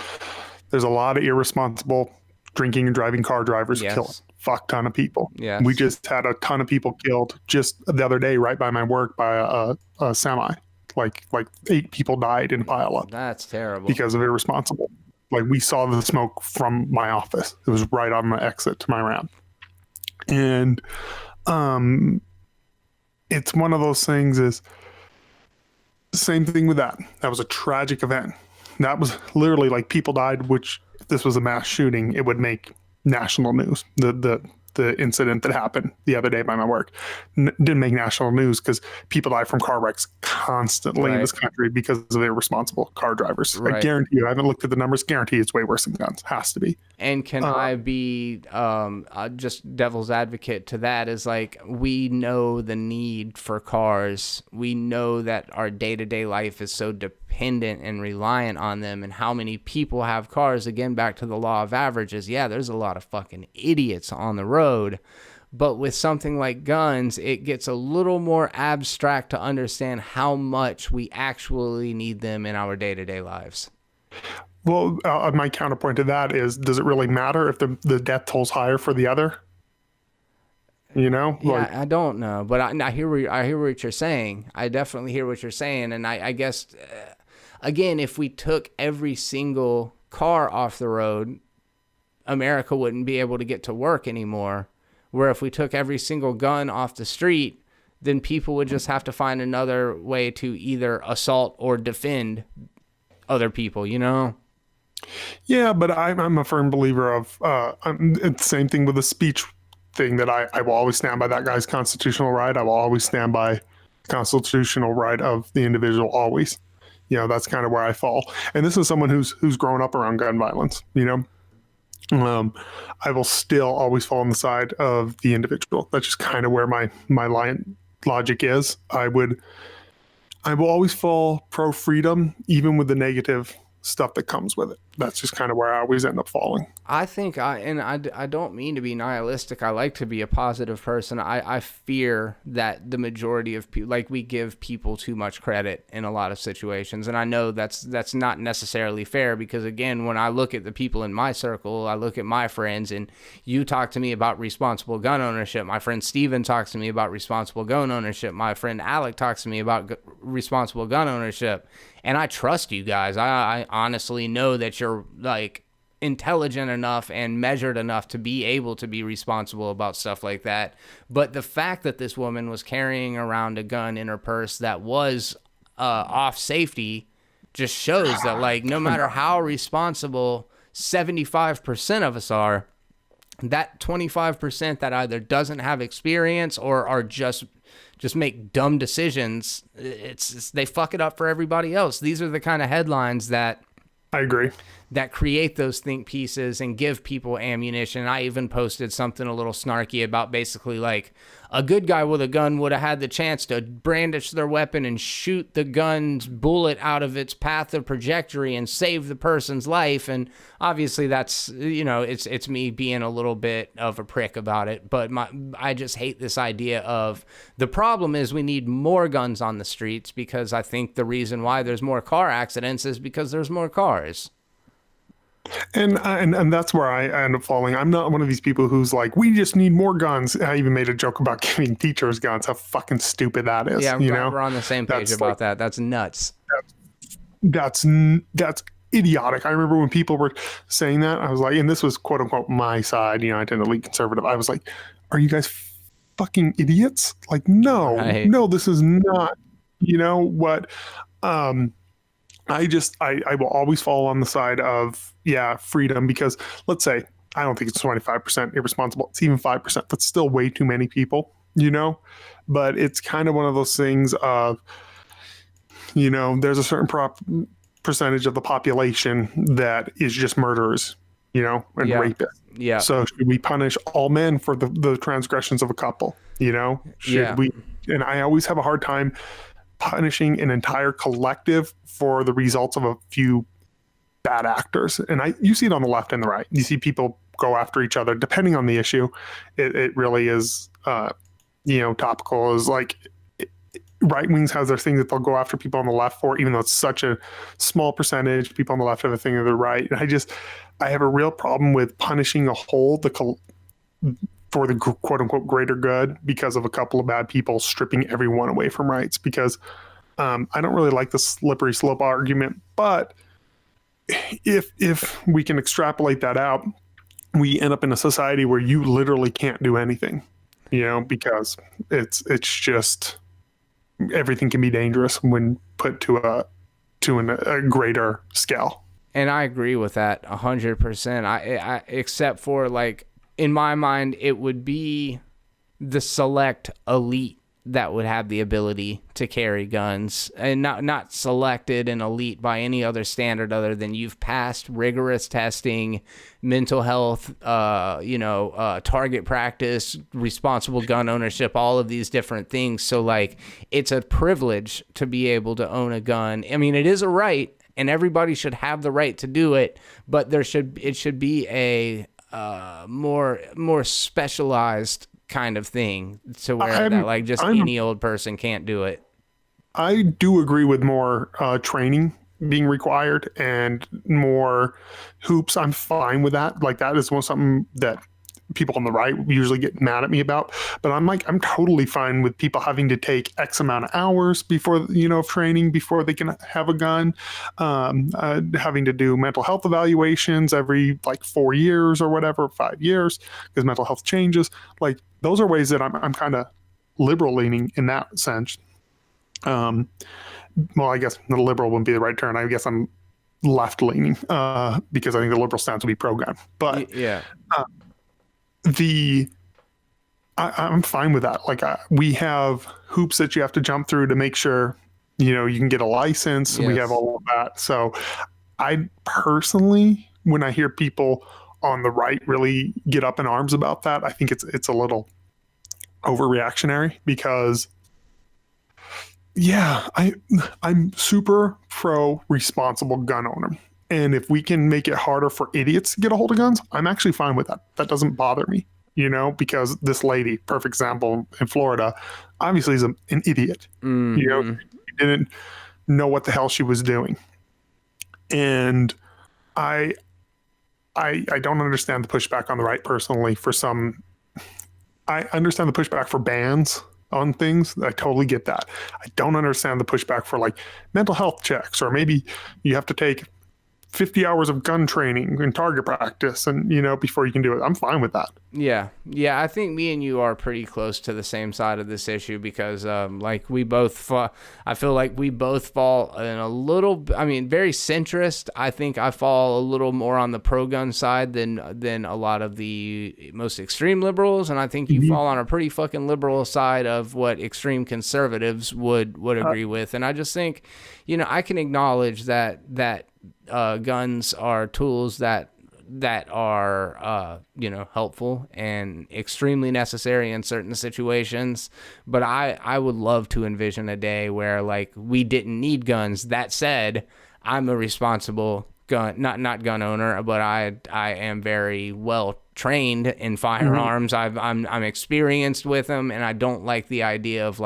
there's a lot of irresponsible drinking and driving car drivers killing a fuck ton of people. Yes. We just had a ton of people killed just the other day right by my work by a semi. Like 8 people died in a pileup. That's terrible. Because of irresponsible. Like, we saw the smoke from my office. It was right on my exit to my ramp. And it's one of those things is, same thing with that. That was a tragic event. That was literally like people died, which if this was a mass shooting, it would make national news. The incident that happened the other day by my work didn't make national news because people die from car wrecks constantly in this country because of irresponsible car drivers. Right. I guarantee you, I haven't looked at the numbers, guarantee it's way worse than guns. Has to be. And can I be just devil's advocate to that, is like, we know the need for cars. We know that our day-to-day life is so dependent and reliant on them, and how many people have cars. Again, back to the law of averages. Yeah, there's a lot of fucking idiots on the road. But with something like guns, it gets a little more abstract to understand how much we actually need them in our day-to-day lives. Well, my counterpoint to that is, does it really matter if the death toll's higher for the other? Yeah, I don't know, but I hear what you're saying. I definitely hear what you're saying, and I guess again, if we took every single car off the road, America wouldn't be able to get to work anymore. Where if we took every single gun off the street, then people would just have to find another way to either assault or defend other people. Yeah, but I'm a firm believer of it's the same thing with the speech thing, that I will always stand by that guy's constitutional right. I will always stand by the constitutional right of the individual, always. That's kind of where I fall. And this is someone who's grown up around gun violence, I will still always fall on the side of the individual. That's just kind of where my logic is. I will always fall pro freedom, even with the negative stuff that comes with it. That's just kind of where I always end up falling. I think I don't mean to be nihilistic. I like to be a positive person. I fear that the majority of people, like, we give people too much credit in a lot of situations. And I know that's not necessarily fair, because again, when I look at the people in my circle, I look at my friends, and you talk to me about responsible gun ownership. My friend Steven talks to me about responsible gun ownership. My friend Alec talks to me about responsible gun ownership. And I trust you guys. I honestly know that you're like intelligent enough and measured enough to be able to be responsible about stuff like that. But the fact that this woman was carrying around a gun in her purse that was off safety just shows that, like, no matter how responsible 75% of us are, that 25% that either doesn't have experience or are just make dumb decisions, they fuck it up for everybody else. These are the kind of headlines that I agree, that create those think pieces and give people ammunition. I even posted something a little snarky about basically, like, a good guy with a gun would have had the chance to brandish their weapon and shoot the gun's bullet out of its path of trajectory and save the person's life. And obviously that's, it's me being a little bit of a prick about it. But I just hate this idea of, the problem is we need more guns on the streets, because I think the reason why there's more car accidents is because there's more cars. And that's where I end up falling. I'm not one of these people who's like, we just need more guns. I even made a joke about giving teachers guns. How fucking stupid that is. Yeah, I'm glad we're on the same page about that. That's nuts. That's idiotic. I remember when people were saying that, I was like, and this was quote unquote my side. I tend to lean conservative. I was like, are you guys fucking idiots? Like, no, this is not. What? I will always fall on the side of freedom, because let's say I don't think it's 25% irresponsible. It's even 5%. That's still way too many people, but it's kind of one of those things of, there's a certain percentage of the population that is just murderers, and rapists. Yeah. So should we punish all men for the transgressions of a couple? Should we? And I always have a hard time punishing an entire collective for the results of a few bad actors. And you see it on the left and the right. You see people go after each other depending on the issue. It really is, topical. Is like right wings has their thing that they'll go after people on the left for, even though it's such a small percentage. People on the left have a thing to the right. And I have a real problem with punishing a whole for the quote unquote greater good because of a couple of bad people stripping everyone away from rights, because I don't really like the slippery slope argument. But if we can extrapolate that out, we end up in a society where you literally can't do anything, because it's just everything can be dangerous when put to a greater scale. And I agree with that 100%. I except for, like, in my mind, it would be the select elite that would have the ability to carry guns, and not selected and elite by any other standard other than you've passed rigorous testing, mental health, target practice, responsible gun ownership, all of these different things. So, like, it's a privilege to be able to own a gun. I mean, it is a right, and everybody should have the right to do it, but it should be a more specialized kind of thing, to where any old person can't do it. I do agree with more training being required and more hoops. I'm fine with that. Like, that is something that people on the right usually get mad at me about. But I'm totally fine with people having to take X amount of hours before, of training before they can have a gun, having to do mental health evaluations every 4 years or whatever, 5 years, because mental health changes. Like, those are ways that I'm kind of liberal leaning in that sense. Well, I guess the liberal wouldn't be the right term. I guess I'm left leaning because I think the liberal stance would be pro-gun. But yeah. I'm fine with that. Like, we have hoops that you have to jump through to make sure, you can get a license. Yes. We have all of that. So I personally, when I hear people on the right really get up in arms about that, I think it's a little overreactionary, because I'm super pro responsible gun owner. And if we can make it harder for idiots to get a hold of guns, I'm actually fine with that. That doesn't bother me, because this lady, perfect example in Florida, obviously is an idiot. Mm-hmm. She didn't know what the hell she was doing. And I don't understand the pushback on the right personally. I understand the pushback for bans on things. I totally get that. I don't understand the pushback for mental health checks, or maybe you have to take 50 hours of gun training and target practice and before you can do it. I'm fine with that. Yeah, I think me and you are pretty close to the same side of this issue, because we both I feel like we both fall in a little, very centrist. I think I fall a little more on the pro-gun side than a lot of the most extreme liberals, and I think you fall on a pretty fucking liberal side of what extreme conservatives would agree with. And I just think, I can acknowledge that guns are tools that are helpful and extremely necessary in certain situations, but I would love to envision a day where we didn't need guns. That said, I'm a responsible not gun owner, but I am very well trained in firearms. I'm experienced with them, and I don't like the idea of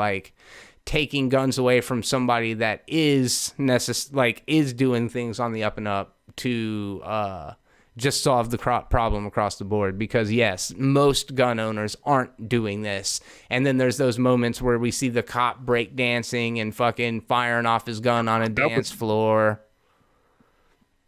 taking guns away from somebody that is is doing things on the up and up to just solve the problem across the board, because yes, most gun owners aren't doing this. And then there's those moments where we see the cop break dancing and fucking firing off his gun on a dance floor.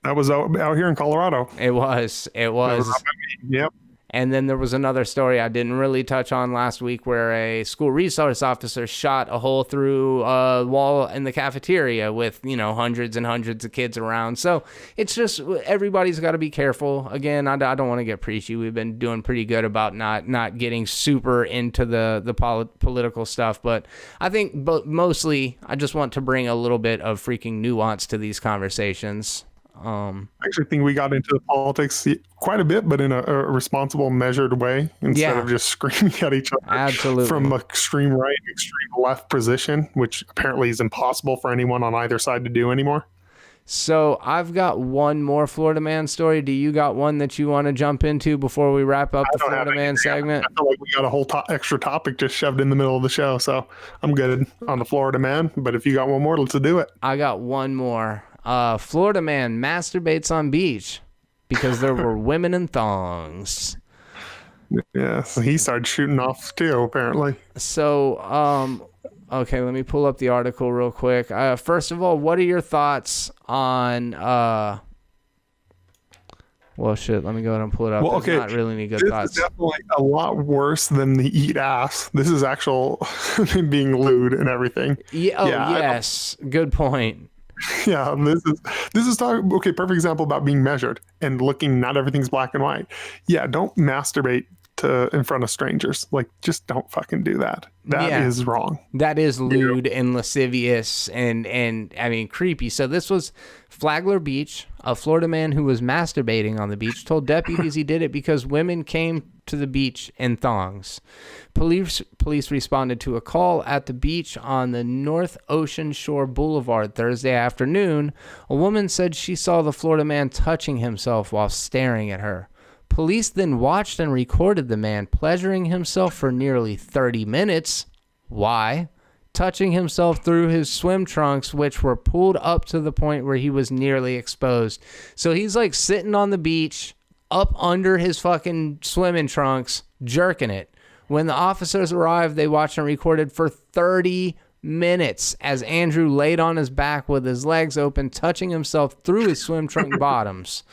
That was out here in Colorado. It was. Yep. And then there was another story I didn't really touch on last week where a school resource officer shot a hole through a wall in the cafeteria with, hundreds and hundreds of kids around. So it's just, everybody's got to be careful. Again, I don't want to get preachy. We've been doing pretty good about not getting super into the political stuff. But I think mostly I just want to bring a little bit of freaking nuance to these conversations. I actually think we got into the politics quite a bit, but in a responsible, measured way, instead of just screaming at each other. Absolutely. From extreme right, extreme left position, which apparently is impossible for anyone on either side to do anymore. So I've got one more Florida man story. Do you got one that you want to jump into before we wrap up the Florida man segment? I feel like we got a whole extra topic just shoved in the middle of the show, so I'm good on the Florida man. But if you got one more, let's do it. I got one more. Florida man masturbates on beach because there were women in thongs. Yeah, so he started shooting off too, apparently. So, okay, let me pull up the article real quick. First of all, what are your thoughts on... Well, shit, let me go ahead and pull it up. Well, There's not really any good thoughts. This is definitely a lot worse than the eat ass. This is actual being lewd and everything. Yes, good point. Yeah, this is talking. Okay, perfect example about being measured and looking. Not everything's black and white. Yeah, don't masturbate in front of strangers. Like, just don't fucking do that. That is wrong. That is lewd and lascivious and I mean creepy. So this was Flagler Beach. A Florida man who was masturbating on the beach told deputies he did it because women came to the beach in thongs. Police responded to a call at the beach on the North Ocean Shore Boulevard Thursday afternoon. A woman said she saw the Florida man touching himself while staring at her. Police then watched and recorded the man pleasuring himself for nearly 30 minutes. Why? Touching himself through his swim trunks, which were pulled up to the point where he was nearly exposed. So he's like sitting on the beach, up under his fucking swimming trunks, jerking it. When the officers arrived, they watched and recorded for 30 minutes as Andrew laid on his back with his legs open, touching himself through his swim trunk bottoms.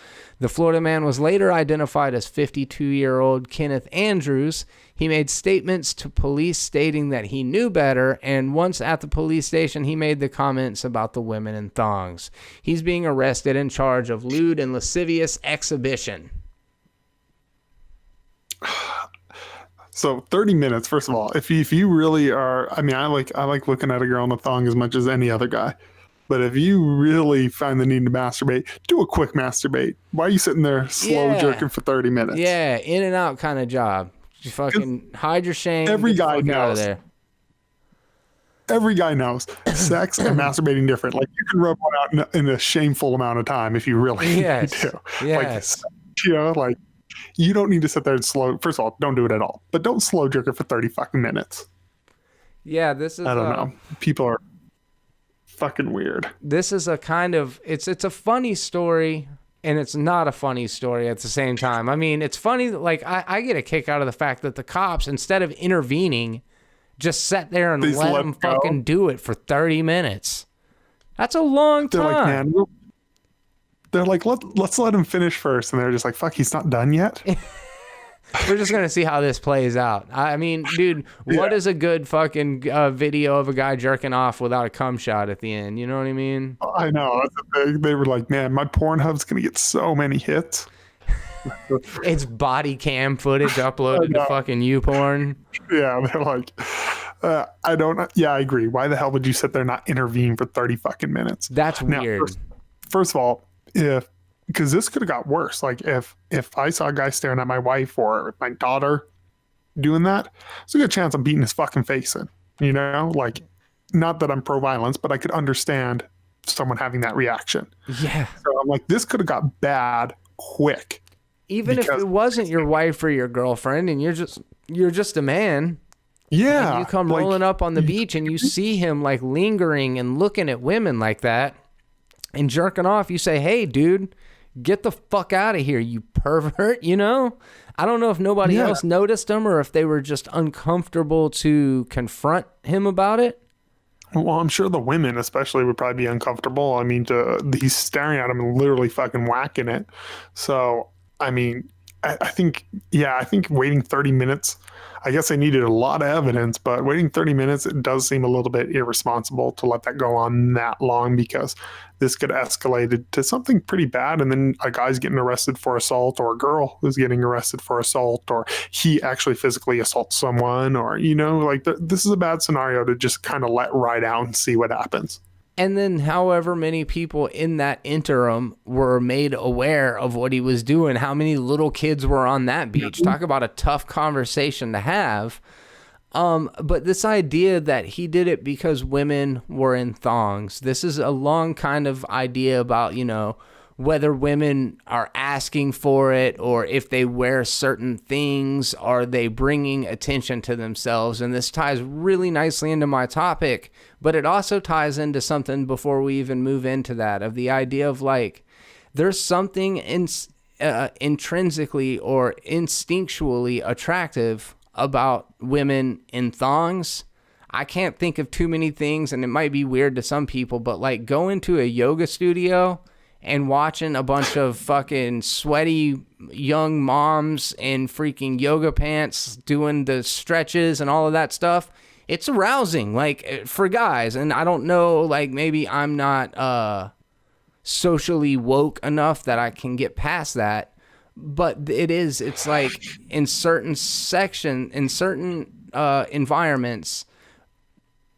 The Florida man was later identified as 52-year-old Kenneth Andrews. He made statements to police stating that he knew better, and once at the police station, he made the comments about the women in thongs. He's being arrested in charge of lewd and lascivious exhibition. So 30 minutes, first of all, if you really are, I mean, I like looking at a girl in a thong as much as any other guy. But if you really find the need to masturbate, do a quick masturbate. Why are you sitting there slow jerking for 30 minutes? Yeah, in and out kind of job. You fucking hide your shame. Every guy knows. Out of there. Every guy knows sex and masturbating different. Like, you can rub one out in a shameful amount of time if you really need to. Yes. Like, you don't need to sit there and slow. First of all, don't do it at all. But don't slow jerk it for 30 fucking minutes. Yeah, this is. I don't know. People are fucking weird. This is a kind of it's a funny story, and it's not a funny story at the same time. I mean, it's funny that, like, I get a kick out of the fact that the cops, instead of intervening, just sat there and let them fucking do it for 30 minutes. That's a long time. They're like, man, they're like, let's let him finish first. And they're just like, fuck, he's not done yet. We're just going to see how this plays out. I mean, dude, what is a good fucking video of a guy jerking off without a cum shot at the end? You know what I mean? I know. That's the thing. They were like, man, my Pornhub's going to get so many hits. It's body cam footage uploaded to fucking YouPorn. Yeah, they're like, I agree. Why the hell would you sit there and not intervene for 30 fucking minutes? That's weird. First of all, because this could have got worse. Like, if I saw a guy staring at my wife or my daughter doing that, there's a good chance I'm beating his fucking face in. You know, like, not that I'm pro-violence, but I could understand someone having that reaction. Yeah. So I'm like, this could have got bad quick. Even if it wasn't your wife or your girlfriend, and you're just a man. Yeah. And you come rolling up on the beach and you see him like lingering and looking at women like that and jerking off. You say, hey, dude, get the fuck out of here, you pervert, you know? I don't know if nobody else noticed him or if they were just uncomfortable to confront him about it. Well, I'm sure the women especially would probably be uncomfortable. I mean, he's staring at him and literally fucking whacking it. So, I mean, I think waiting 30 minutes, I guess they needed a lot of evidence, but waiting 30 minutes, it does seem a little bit irresponsible to let that go on that long, because this could escalate to something pretty bad. And then a guy's getting arrested for assault, or a girl who's getting arrested for assault, or he actually physically assaults someone, or, you know, like this is a bad scenario to just kind of let ride out and see what happens. And then however many people in that interim were made aware of what he was doing, how many little kids were on that beach. Talk about a tough conversation to have. But this idea that he did it because women were in thongs, this is a long kind of idea about, you know, whether women are asking for it, or if they wear certain things, are they bringing attention to themselves? And this ties really nicely into my topic, but it also ties into something before we even move into that, of the idea of like, there's something intrinsically or instinctually attractive about women in thongs. I can't think of too many things, and it might be weird to some people, but like going to a yoga studio and watching a bunch of fucking sweaty young moms in freaking yoga pants doing the stretches and all of that stuff, it's arousing, like, for guys. And I don't know, like, maybe I'm not socially woke enough that I can get past that, but it's like in certain environments,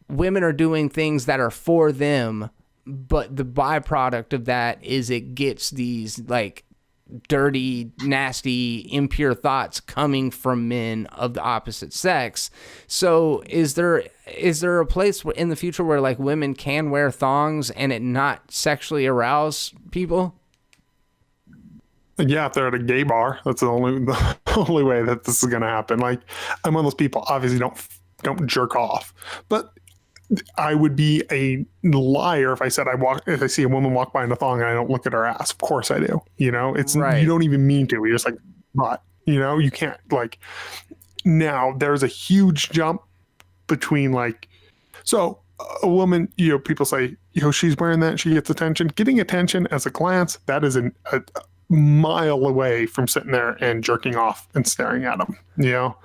women are doing things that are for them, but the byproduct of that is it gets these like dirty, nasty, impure thoughts coming from men of the opposite sex. So is there a place in the future where like women can wear thongs and it not sexually arouse people? Yeah, if they're at a gay bar, that's the only way that this is going to happen. Like, I'm one of those people, obviously don't jerk off, but I would be a liar if I said if I see a woman walk by in a thong and I don't look at her ass. Of course I do. You know, it's right. You don't even mean to. You're just like, but, you know, you can't, like, now there's a huge jump between like, so a woman, you know, people say, you know, she's wearing that, she gets attention. Getting attention as a glance, that is a mile away from sitting there and jerking off and staring at them, you know.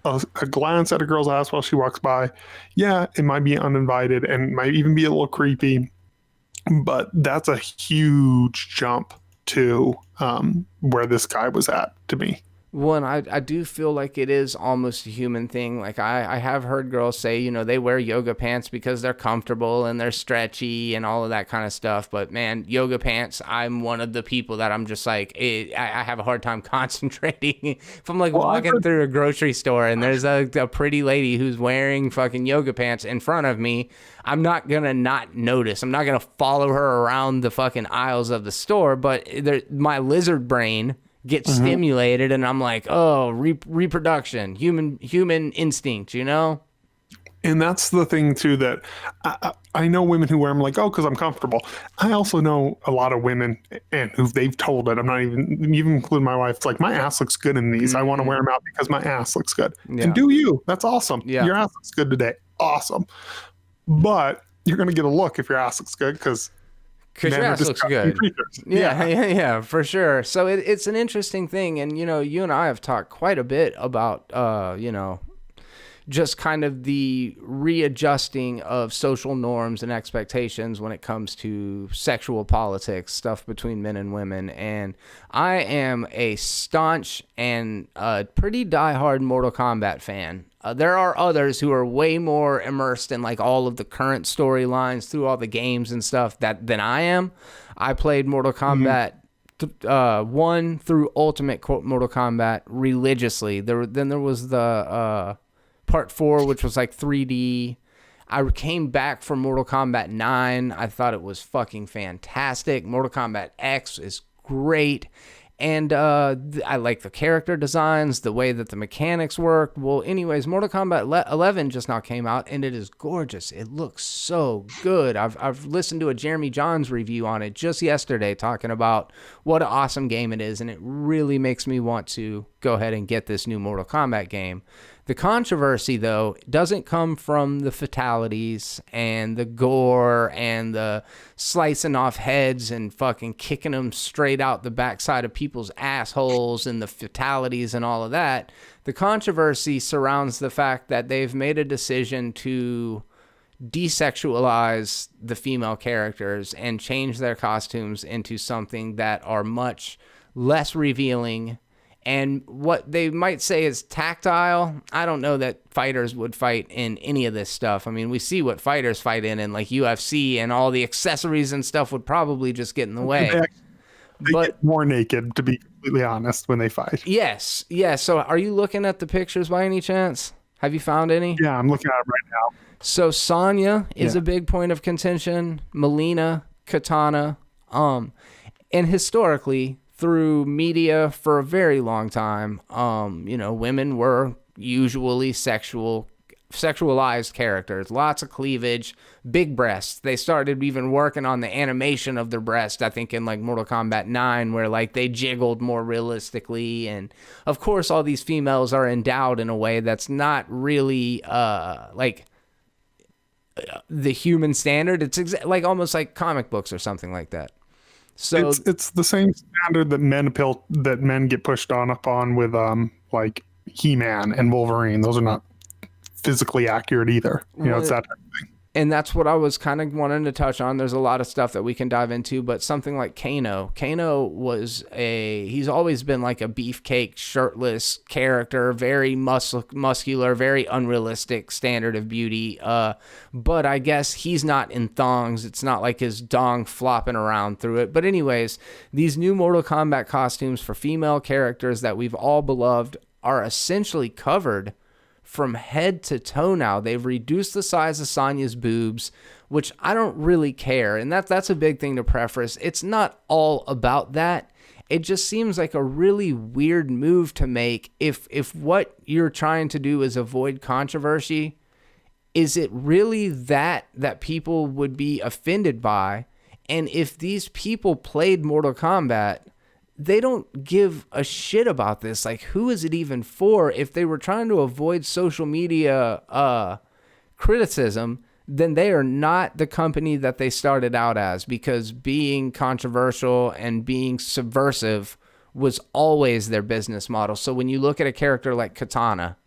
A glance at a girl's ass while she walks by, yeah, it might be uninvited and might even be a little creepy, but that's a huge jump to where this guy was at to me. Well, and I do feel like it is almost a human thing. Like I have heard girls say, you know, they wear yoga pants because they're comfortable and they're stretchy and all of that kind of stuff. But man, yoga pants, I'm one of the people that I'm just like, I have a hard time concentrating. If I'm like walking through a grocery store and there's a pretty lady who's wearing fucking yoga pants in front of me, I'm not going to not notice. I'm not going to follow her around the fucking aisles of the store, but my lizard brain get stimulated and I'm like, oh, reproduction, human instinct, you know? And that's the thing too, that I know women who wear them like, oh, because I'm comfortable. I also know a lot of women and who they've told it, I'm not even including my wife, it's like, my ass looks good in these. I want to wear them out because my ass looks good. Yeah. And do you? That's awesome. Yeah. Your ass looks good today. Awesome. But you're going to get a look if your ass looks good because your ass looks good. Yeah, for sure. So it's an interesting thing. And, you know, you and I have talked quite a bit about, you know, just kind of the readjusting of social norms and expectations when it comes to sexual politics, stuff between men and women. And I am a staunch and pretty diehard Mortal Kombat fan. There are others who are way more immersed in like all of the current storylines through all the games and stuff than I am. I played Mortal Kombat 1 through Ultimate Mortal Kombat religiously. Then there was the Part 4, which was like 3D. I came back from Mortal Kombat 9. I thought it was fucking fantastic. Mortal Kombat X is great. And I like the character designs, the way that the mechanics work. Well, anyways, Mortal Kombat 11 just now came out, and it is gorgeous. It looks so good. I've listened to a Jeremy Johns review on it just yesterday talking about what an awesome game it is, and it really makes me want to go ahead and get this new Mortal Kombat game. The controversy, though, doesn't come from the fatalities and the gore and the slicing off heads and fucking kicking them straight out the backside of people's assholes and the fatalities and all of that. The controversy surrounds the fact that they've made a decision to desexualize the female characters and change their costumes into something that are much less revealing. And what they might say is tactile. I don't know that fighters would fight in any of this stuff. I mean, we see what fighters fight in like UFC, and all the accessories and stuff would probably just get in the way. They get more naked, to be completely honest, when they fight. Yes. Yeah. So are you looking at the pictures by any chance? Have you found any? Yeah, I'm looking at it right now. So Sonya is a big point of contention. Melina, Katana, and historically, through media for a very long time, women were usually sexualized characters, lots of cleavage, big breasts. They started even working on the animation of their breast, I think in like Mortal Kombat 9, where like they jiggled more realistically. And of course, all these females are endowed in a way that's not really like the human standard. It's like almost like comic books or something like that. So it's the same standard that men get pushed upon with like He-Man and Wolverine. Those are not physically accurate either. It's that type of thing. And that's what I was kind of wanting to touch on. There's a lot of stuff that we can dive into, but something like Kano. Kano he's always been like a beefcake, shirtless character, very muscular, very unrealistic standard of beauty. But I guess he's not in thongs. It's not like his dong flopping around through it. But anyways, these new Mortal Kombat costumes for female characters that we've all beloved are essentially covered from head to toe now. They've reduced the size of Sonya's boobs, which I don't really care. And that's a big thing to preface. It's not all about that. It just seems like a really weird move to make if what you're trying to do is avoid controversy. Is it really that people would be offended by? And if these people played Mortal Kombat, they don't give a shit about this. Like, who is it even for? If they were trying to avoid social media criticism, then they are not the company that they started out as, because being controversial and being subversive was always their business model. So when you look at a character like Katana,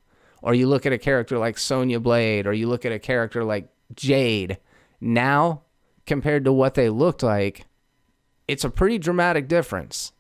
or you look at a character like Sonya Blade, or you look at a character like Jade, now compared to what they looked like, it's a pretty dramatic difference.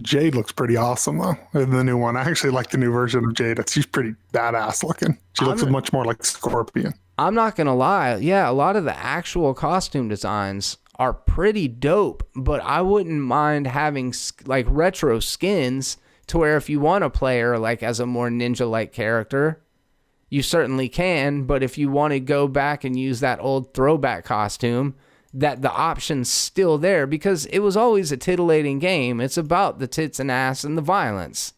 Jade looks pretty awesome, though. The new one. I actually like the new version of Jade. She's pretty badass looking. She looks much more like Scorpion. I'm not going to lie. Yeah, a lot of the actual costume designs are pretty dope, but I wouldn't mind having like retro skins to where if you want to play her like as a more ninja-like character, you certainly can. But if you want to go back and use that old throwback costume, that the option's still there, because it was always a titillating game. It's about the tits and ass and the violence.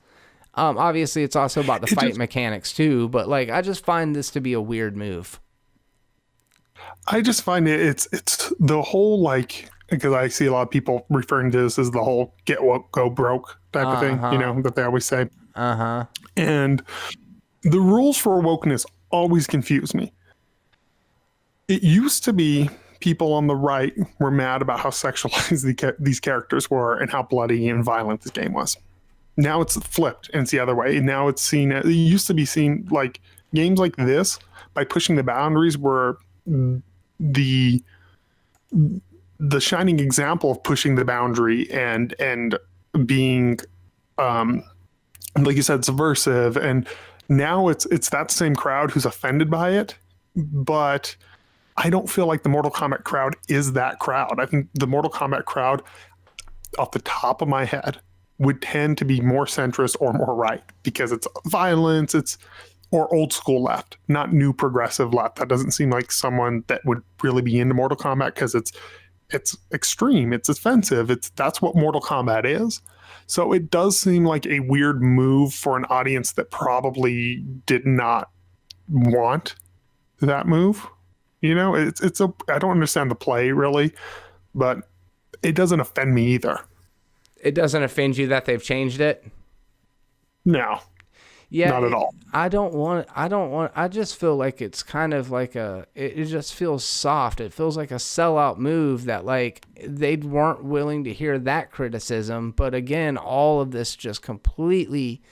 Obviously, it's also about the fight mechanics too, but like I just find this to be a weird move. I just find it's the whole, like, because I see a lot of people referring to this as the whole get woke, go broke type of thing, that they always say. And the rules for wokeness always confuse me. It used to be people on the right were mad about how sexualized these characters were and how bloody and violent this game was. Now it's flipped and it's the other way. Now it's seen, it used to be seen like games like this, by pushing the boundaries, were the shining example of pushing the boundary and being, like you said, subversive. And now it's that same crowd who's offended by it, but I don't feel like the Mortal Kombat crowd is that crowd. I think the Mortal Kombat crowd, off the top of my head, would tend to be more centrist or more right, because it's violence, or old school left, not new progressive left. That doesn't seem like someone that would really be into Mortal Kombat, because it's it's extreme, it's offensive, that's what Mortal Kombat is. So it does seem like a weird move for an audience that probably did not want that move. You know, I don't understand the play really, but it doesn't offend me either. It doesn't offend you that they've changed it? No. Yeah, not at all. I just feel like it's kind of like it just feels soft. It feels like a sellout move that like they weren't willing to hear that criticism. But again, all of this just completely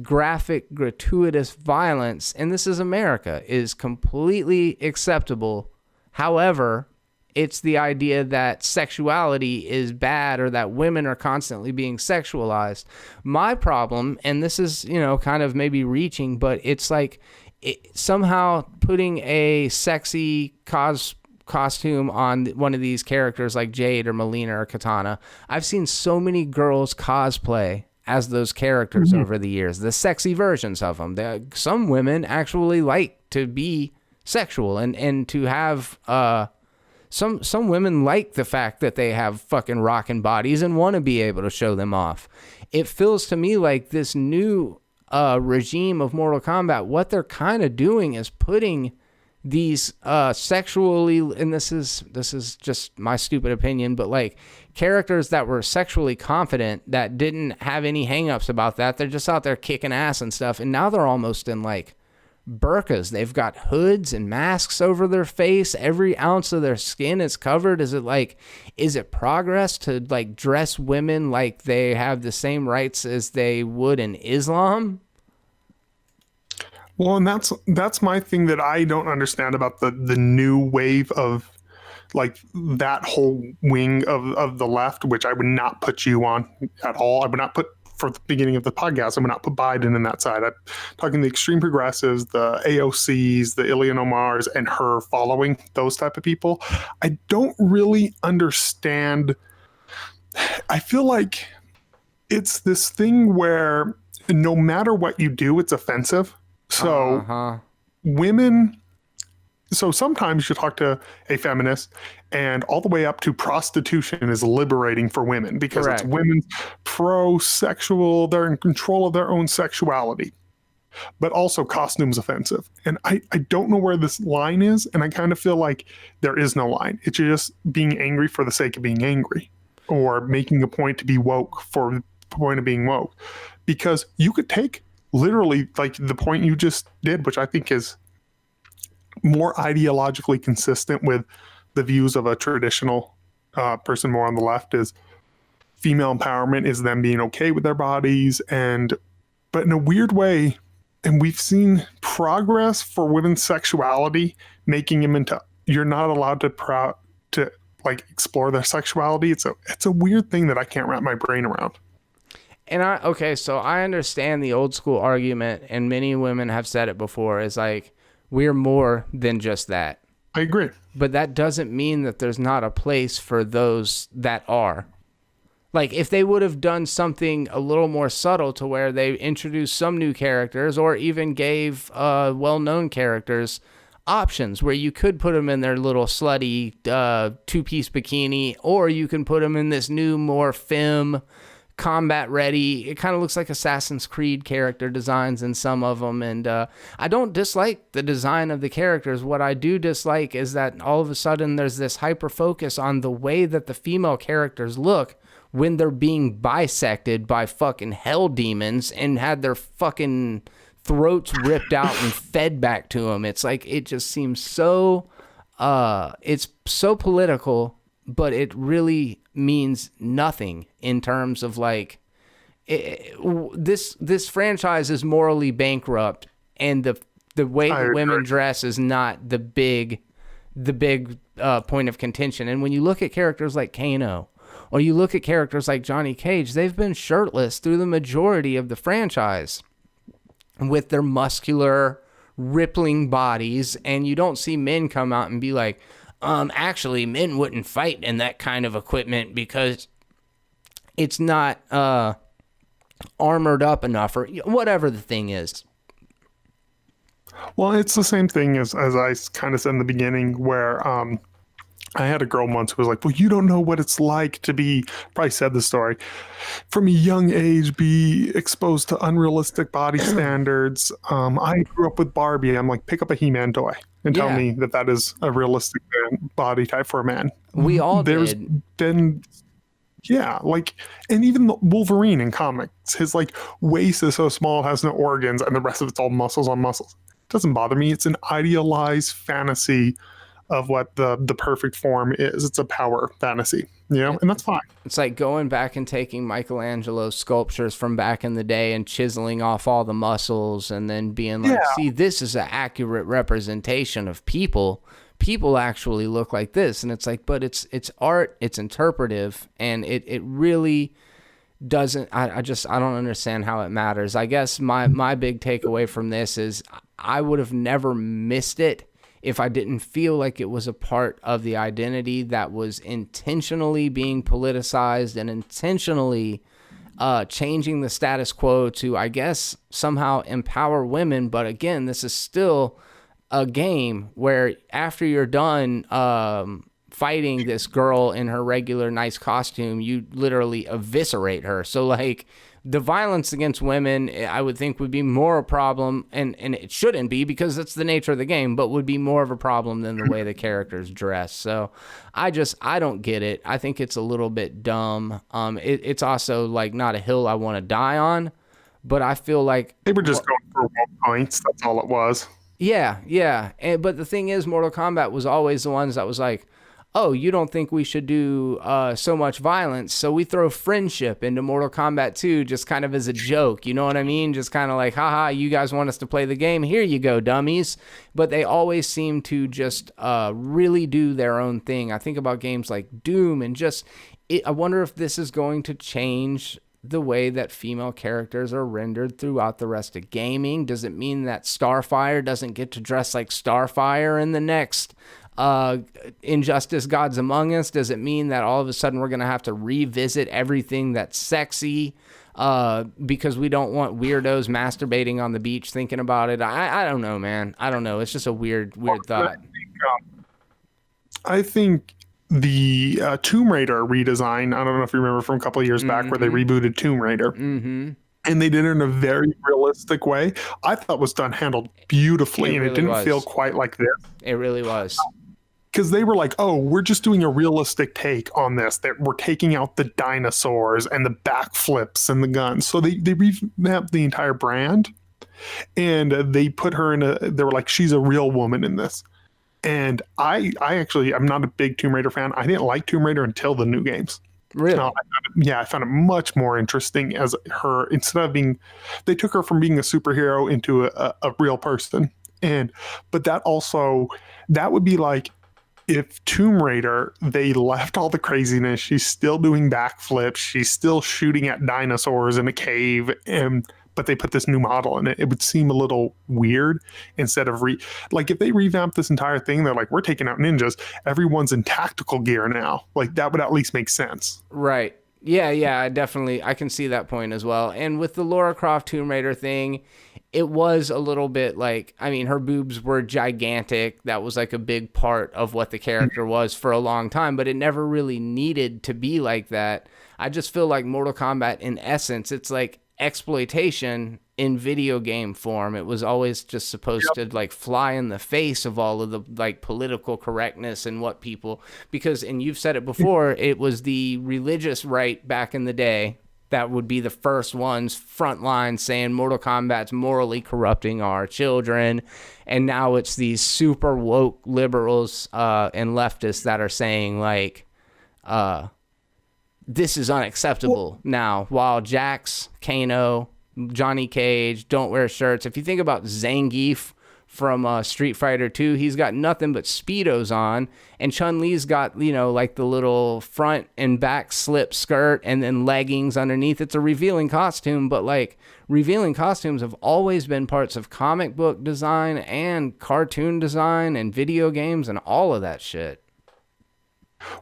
graphic, gratuitous violence, and this is America, is completely acceptable. However, it's the idea that sexuality is bad or that women are constantly being sexualized. My problem, and this is, kind of maybe reaching, but it's like somehow putting a sexy costume on one of these characters like Jade or Melina or Katana. I've seen so many girls cosplay as those characters over the years, the sexy versions of them. Some women actually like to be sexual and to have... Some women like the fact that they have fucking rockin' bodies and want to be able to show them off. It feels to me like this new regime of Mortal Kombat, what they're kind of doing is putting these sexually, and this is just my stupid opinion, but like characters that were sexually confident that didn't have any hangups about that. They're just out there kicking ass and stuff, and now they're almost in like burqas. They've got hoods and masks over their face. Every ounce of their skin is covered. Is it progress to like dress women like they have the same rights as they would in Islam? Well, and that's my thing that I don't understand about the new wave of like that whole wing of the left, which I would not put you on at all. I would not put, for the beginning of the podcast, I would not put Biden in that side. I'm talking the extreme progressives, the AOCs, the Ilhan Omars, and her following, those type of people. I don't really understand. I feel like it's this thing where no matter what you do, it's offensive. So women... So sometimes you talk to a feminist and all the way up to prostitution is liberating for women because Correct. It's women's pro-sexual, they're in control of their own sexuality, but also costume's offensive. And I don't know where this line is, and I kind of feel like there is no line. It's just being angry for the sake of being angry or making a point to be woke for the point of being woke. Because you could take literally like the point you just did, which I think is more ideologically consistent with the views of a traditional person more on the left, is female empowerment is them being okay with their bodies, but in a weird way, and we've seen progress for women's sexuality, making them into, you're not allowed to like explore their sexuality. It's a weird thing that I can't wrap my brain around. And so I understand the old school argument, and many women have said it before, is like, we're more than just that. I agree. But that doesn't mean that there's not a place for those that are. Like, if they would have done something a little more subtle to where they introduced some new characters or even gave well-known characters options where you could put them in their little slutty two-piece bikini, or you can put them in this new, more femme, combat ready. It kind of looks like Assassin's Creed character designs in some of them, and I don't dislike the design of the characters. What I do dislike is that all of a sudden there's this hyper focus on the way that the female characters look when they're being bisected by fucking hell demons and had their fucking throats ripped out and fed back to them. It's like, it just seems so it's so political, but it really means nothing in terms of like this franchise is morally bankrupt, and the way that women dress is not the big point of contention. And when you look at characters like Kano, or you look at characters like Johnny Cage, they've been shirtless through the majority of the franchise with their muscular, rippling bodies, and you don't see men come out and be like, actually, men wouldn't fight in that kind of equipment because it's not armored up enough, or whatever the thing is. Well, it's the same thing as I kind of said in the beginning, where I had a girl once who was like, well, you don't know what it's like to be, probably said the story, from a young age, be exposed to unrealistic body standards. I grew up with Barbie. I'm like, pick up a He-Man toy and tell me that that is a realistic body type for a man. We all There's been, like, and even Wolverine in comics, his like waist is so small, it has no organs, and the rest of it's all muscles on muscles. It doesn't bother me. It's an idealized fantasy of what the perfect form is. It's a power fantasy, and that's fine. It's like going back and taking Michelangelo's sculptures from back in the day and chiseling off all the muscles and then being like, see, this is an accurate representation of people. People actually look like this. And it's like, but it's art, it's interpretive, and it really doesn't, I don't understand how it matters. I guess my big takeaway from this is I would have never missed it if I didn't feel like it was a part of the identity that was intentionally being politicized and intentionally changing the status quo to, I guess, somehow empower women. But again, this is still a game where after you're done fighting this girl in her regular nice costume, you literally eviscerate her. So like, the violence against women, I would think, would be more a problem, and it shouldn't be because that's the nature of the game, but would be more of a problem than the way the characters dress. So I don't get it. I think it's a little bit dumb. It's also like not a hill I want to die on, but I feel like they were just going for 1 points. That's all it was. Yeah. But the thing is, Mortal Kombat was always the ones that was like, oh, you don't think we should do so much violence, so we throw friendship into Mortal Kombat 2 just kind of as a joke, you know what I mean? Just kind of like, haha, you guys want us to play the game? Here you go, dummies. But they always seem to just really do their own thing. I think about games like Doom and I wonder if this is going to change the way that female characters are rendered throughout the rest of gaming. Does it mean that Starfire doesn't get to dress like Starfire in the next Injustice Gods Among Us? Does it mean that all of a sudden we're going to have to revisit everything that's sexy because we don't want weirdos masturbating on the beach thinking about it? I don't know, man. I don't know. It's just a weird thought. I think the Tomb Raider redesign, I don't know if you remember from a couple of years back where they rebooted Tomb Raider. And they did it in a very realistic way. I thought was handled beautifully, and it didn't feel quite like this. It really was. Because they were like, oh, we're just doing a realistic take on this. That we're taking out the dinosaurs and the backflips and the guns. So they revamped the entire brand, and they put her they were like, she's a real woman in this. And I actually, I'm not a big Tomb Raider fan. I didn't like Tomb Raider until the new games. Really? I found it much more interesting as her, instead of they took her from being a superhero into a real person. But that would be like if Tomb Raider, they left all the craziness. She's still doing backflips. She's still shooting at dinosaurs in a cave, but they put this new model in it. It would seem a little weird instead of like if they revamped this entire thing, they're like, we're taking out ninjas. Everyone's in tactical gear now. Like that would at least make sense. Right. Yeah, definitely. I can see that point as well. And with the Lara Croft Tomb Raider thing, it was a little bit like, I mean, her boobs were gigantic. That was like a big part of what the character was for a long time, but it never really needed to be like that. I just feel like Mortal Kombat, in essence, it's like exploitation in video game form. It was always just supposed to like fly in the face of all of the like political correctness and what people, because, and you've said it before, it was the religious right back in the day that would be the first ones front line saying Mortal Kombat's morally corrupting our children. And now it's these super woke liberals and leftists that are saying like, this is unacceptable now, while Jax, Kano, Johnny Cage don't wear shirts. If you think about Zangief from Street Fighter 2, he's got nothing but Speedos on, and Chun-Li's got, like the little front and back slip skirt and then leggings underneath. It's a revealing costume, but like revealing costumes have always been parts of comic book design and cartoon design and video games and all of that shit.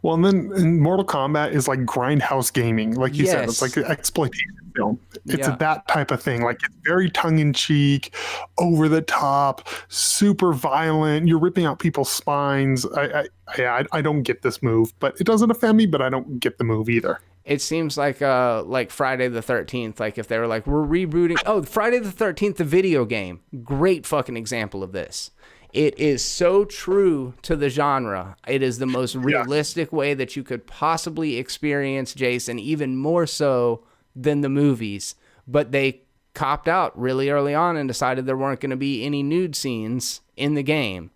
Well, and then Mortal Kombat is like grindhouse gaming, like you said. It's like an exploitation film. It's that type of thing. Like, it's very tongue-in-cheek, over the top, super violent. You're ripping out people's spines. I don't get this move, but it doesn't offend me, but I don't get the move either. It seems like Friday the 13th, like if they were like, we're rebooting. Oh, Friday the 13th, the video game. Great fucking example of this. It is so true to the genre. It is the most realistic way that you could possibly experience Jason, even more so than the movies. But they copped out really early on and decided there weren't going to be any nude scenes in the game.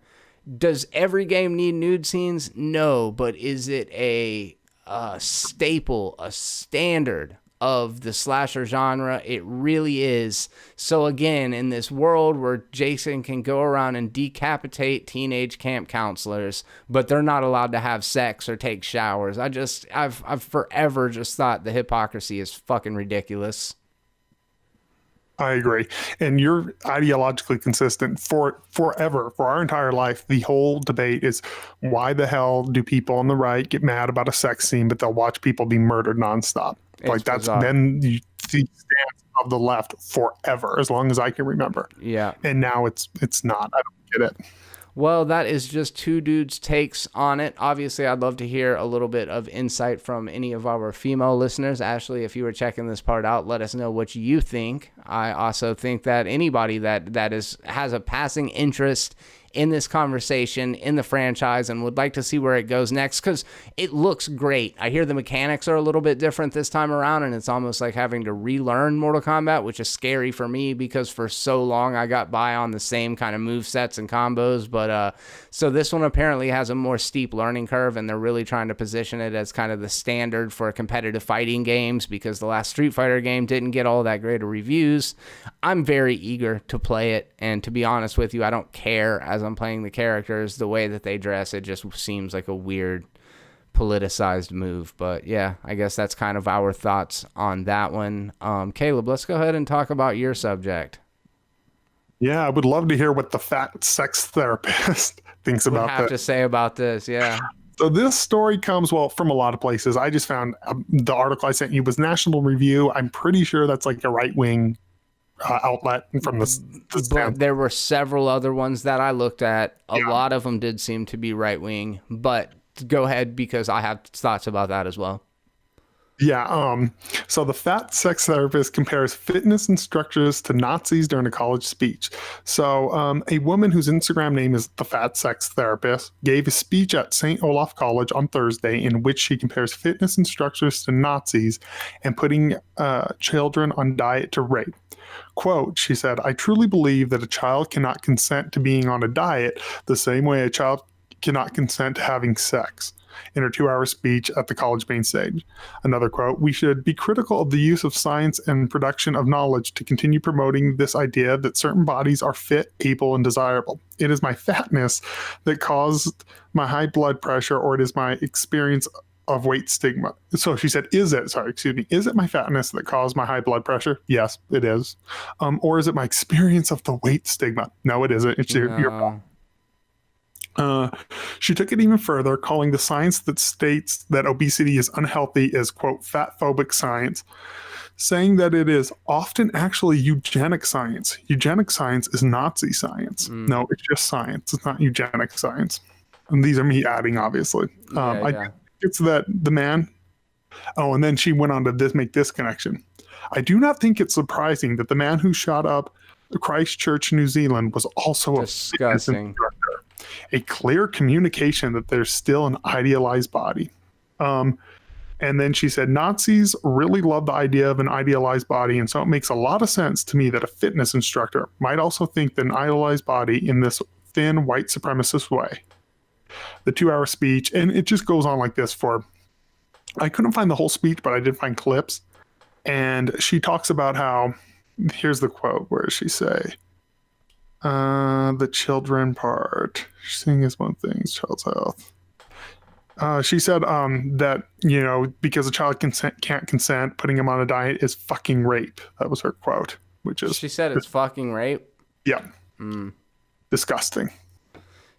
Does every game need nude scenes? No, but is it a staple, a standard of the slasher genre? It really is. So again, in this world where Jason can go around and decapitate teenage camp counselors, but they're not allowed to have sex or take showers, I've forever just thought the hypocrisy is fucking ridiculous. I agree. And you're ideologically consistent forever, for our entire life. The whole debate is, why the hell do people on the right get mad about a sex scene, but they'll watch people be murdered nonstop? Like, that's been the stance of the left forever, as long as I can remember. Yeah. And now it's not. I don't get it. Well, that is just two dudes' takes on it. Obviously, I'd love to hear a little bit of insight from any of our female listeners. Ashley, if you were checking this part out, let us know what you think. I also think that anybody that has a passing interest in this conversation, in the franchise, and would like to see where it goes next, because it looks great. I hear the mechanics are a little bit different this time around, and it's almost like having to relearn Mortal Kombat, which is scary for me because for so long I got by on the same kind of movesets and combos. But so this one apparently has a more steep learning curve, and they're really trying to position it as kind of the standard for competitive fighting games, because the last Street Fighter game didn't get all that great of reviews. I'm very eager to play it, and to be honest with you, I don't care as I'm playing the characters. The way that they dress, it just seems like a weird politicized move. But yeah, I guess that's kind of our thoughts on that one. Caleb, let's go ahead and talk about your subject. Yeah, I would love to hear what the fat sex therapist thinks about that. Have to say about this, yeah. So this story comes, from a lot of places. I just found the article I sent you was National Review. I'm pretty sure that's like a right-wing outlet from the but there were several other ones that I looked at. A lot of them did seem to be right-wing, but go ahead, because I have thoughts about that as well. Yeah, so the fat sex therapist compares fitness instructors to Nazis during a college speech. So a woman whose Instagram name is the fat sex therapist gave a speech at St. Olaf College on Thursday in which she compares fitness instructors to Nazis and putting children on diet to rape. Quote, she said, "I truly believe that a child cannot consent to being on a diet the same way a child cannot consent to having sex," in her 2-hour speech at the college main stage. Another quote, "We should be critical of the use of science and production of knowledge to continue promoting this idea that certain bodies are fit, able, and desirable. It is my fatness that caused my high blood pressure, or it is my experience of weight stigma." So she said, is it my fatness that caused my high blood pressure? Yes, it is. Or is it my experience of the weight stigma? No, it isn't. It's your fault. She took it even further, calling the science that states that obesity is unhealthy is, quote, fat-phobic science, saying that it is often actually eugenic science. Eugenic science is Nazi science. No, it's just science. It's not eugenic science. And these are me adding, obviously. I think it's that the man... Oh, and then she went on to make this connection. "I do not think it's surprising that the man who shot up Christchurch, New Zealand was also disgusting. A clear communication that there's still an idealized body." And then she said, "Nazis really love the idea of an idealized body, and so it makes a lot of sense to me that a fitness instructor might also think that an idealized body in this thin white supremacist way." The 2-hour speech, and it just goes on like this I couldn't find the whole speech, but I did find clips. And she talks about how, here's the quote, where does she say? The children part. Seeing is one thing, child's health. She said that, because a child can't consent, putting him on a diet is fucking rape. That was her quote, which is... She said it's fucking rape? Yeah. Disgusting.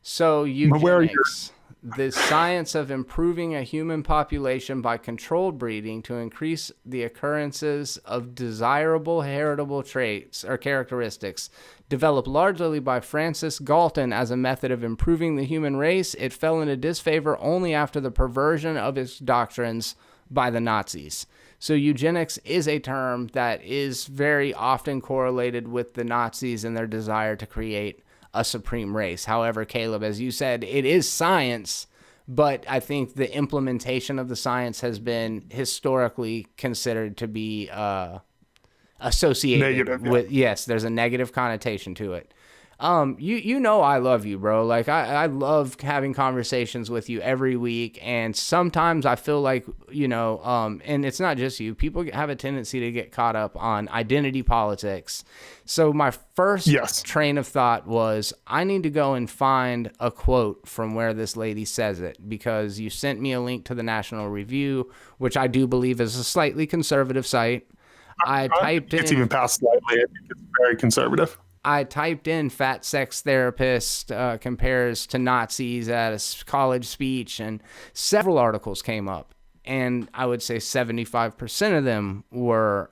So eugenics. the science of improving a human population by controlled breeding to increase the occurrences of desirable heritable traits or characteristics, developed largely by Francis Galton as a method of improving the human race, it fell into disfavor only after the perversion of its doctrines by the Nazis. So eugenics is a term that is very often correlated with the Nazis and their desire to create a supreme race. However, Caleb, as you said, it is science, but I think the implementation of the science has been historically considered to be associated negative, with, yes, there's a negative connotation to it. You know I love you, bro. Like, I love having conversations with you every week, and sometimes I feel like, you know, and it's not just you. People have a tendency to get caught up on identity politics. So my first train of thought was, I need to go and find a quote from where this lady says it, because you sent me a link to the National Review, which I do believe is a slightly conservative site. I typed in... It's even past slightly. I think it's very conservative. I typed in fat sex therapist compares to Nazis at a college speech, and several articles came up. And I would say 75% of them were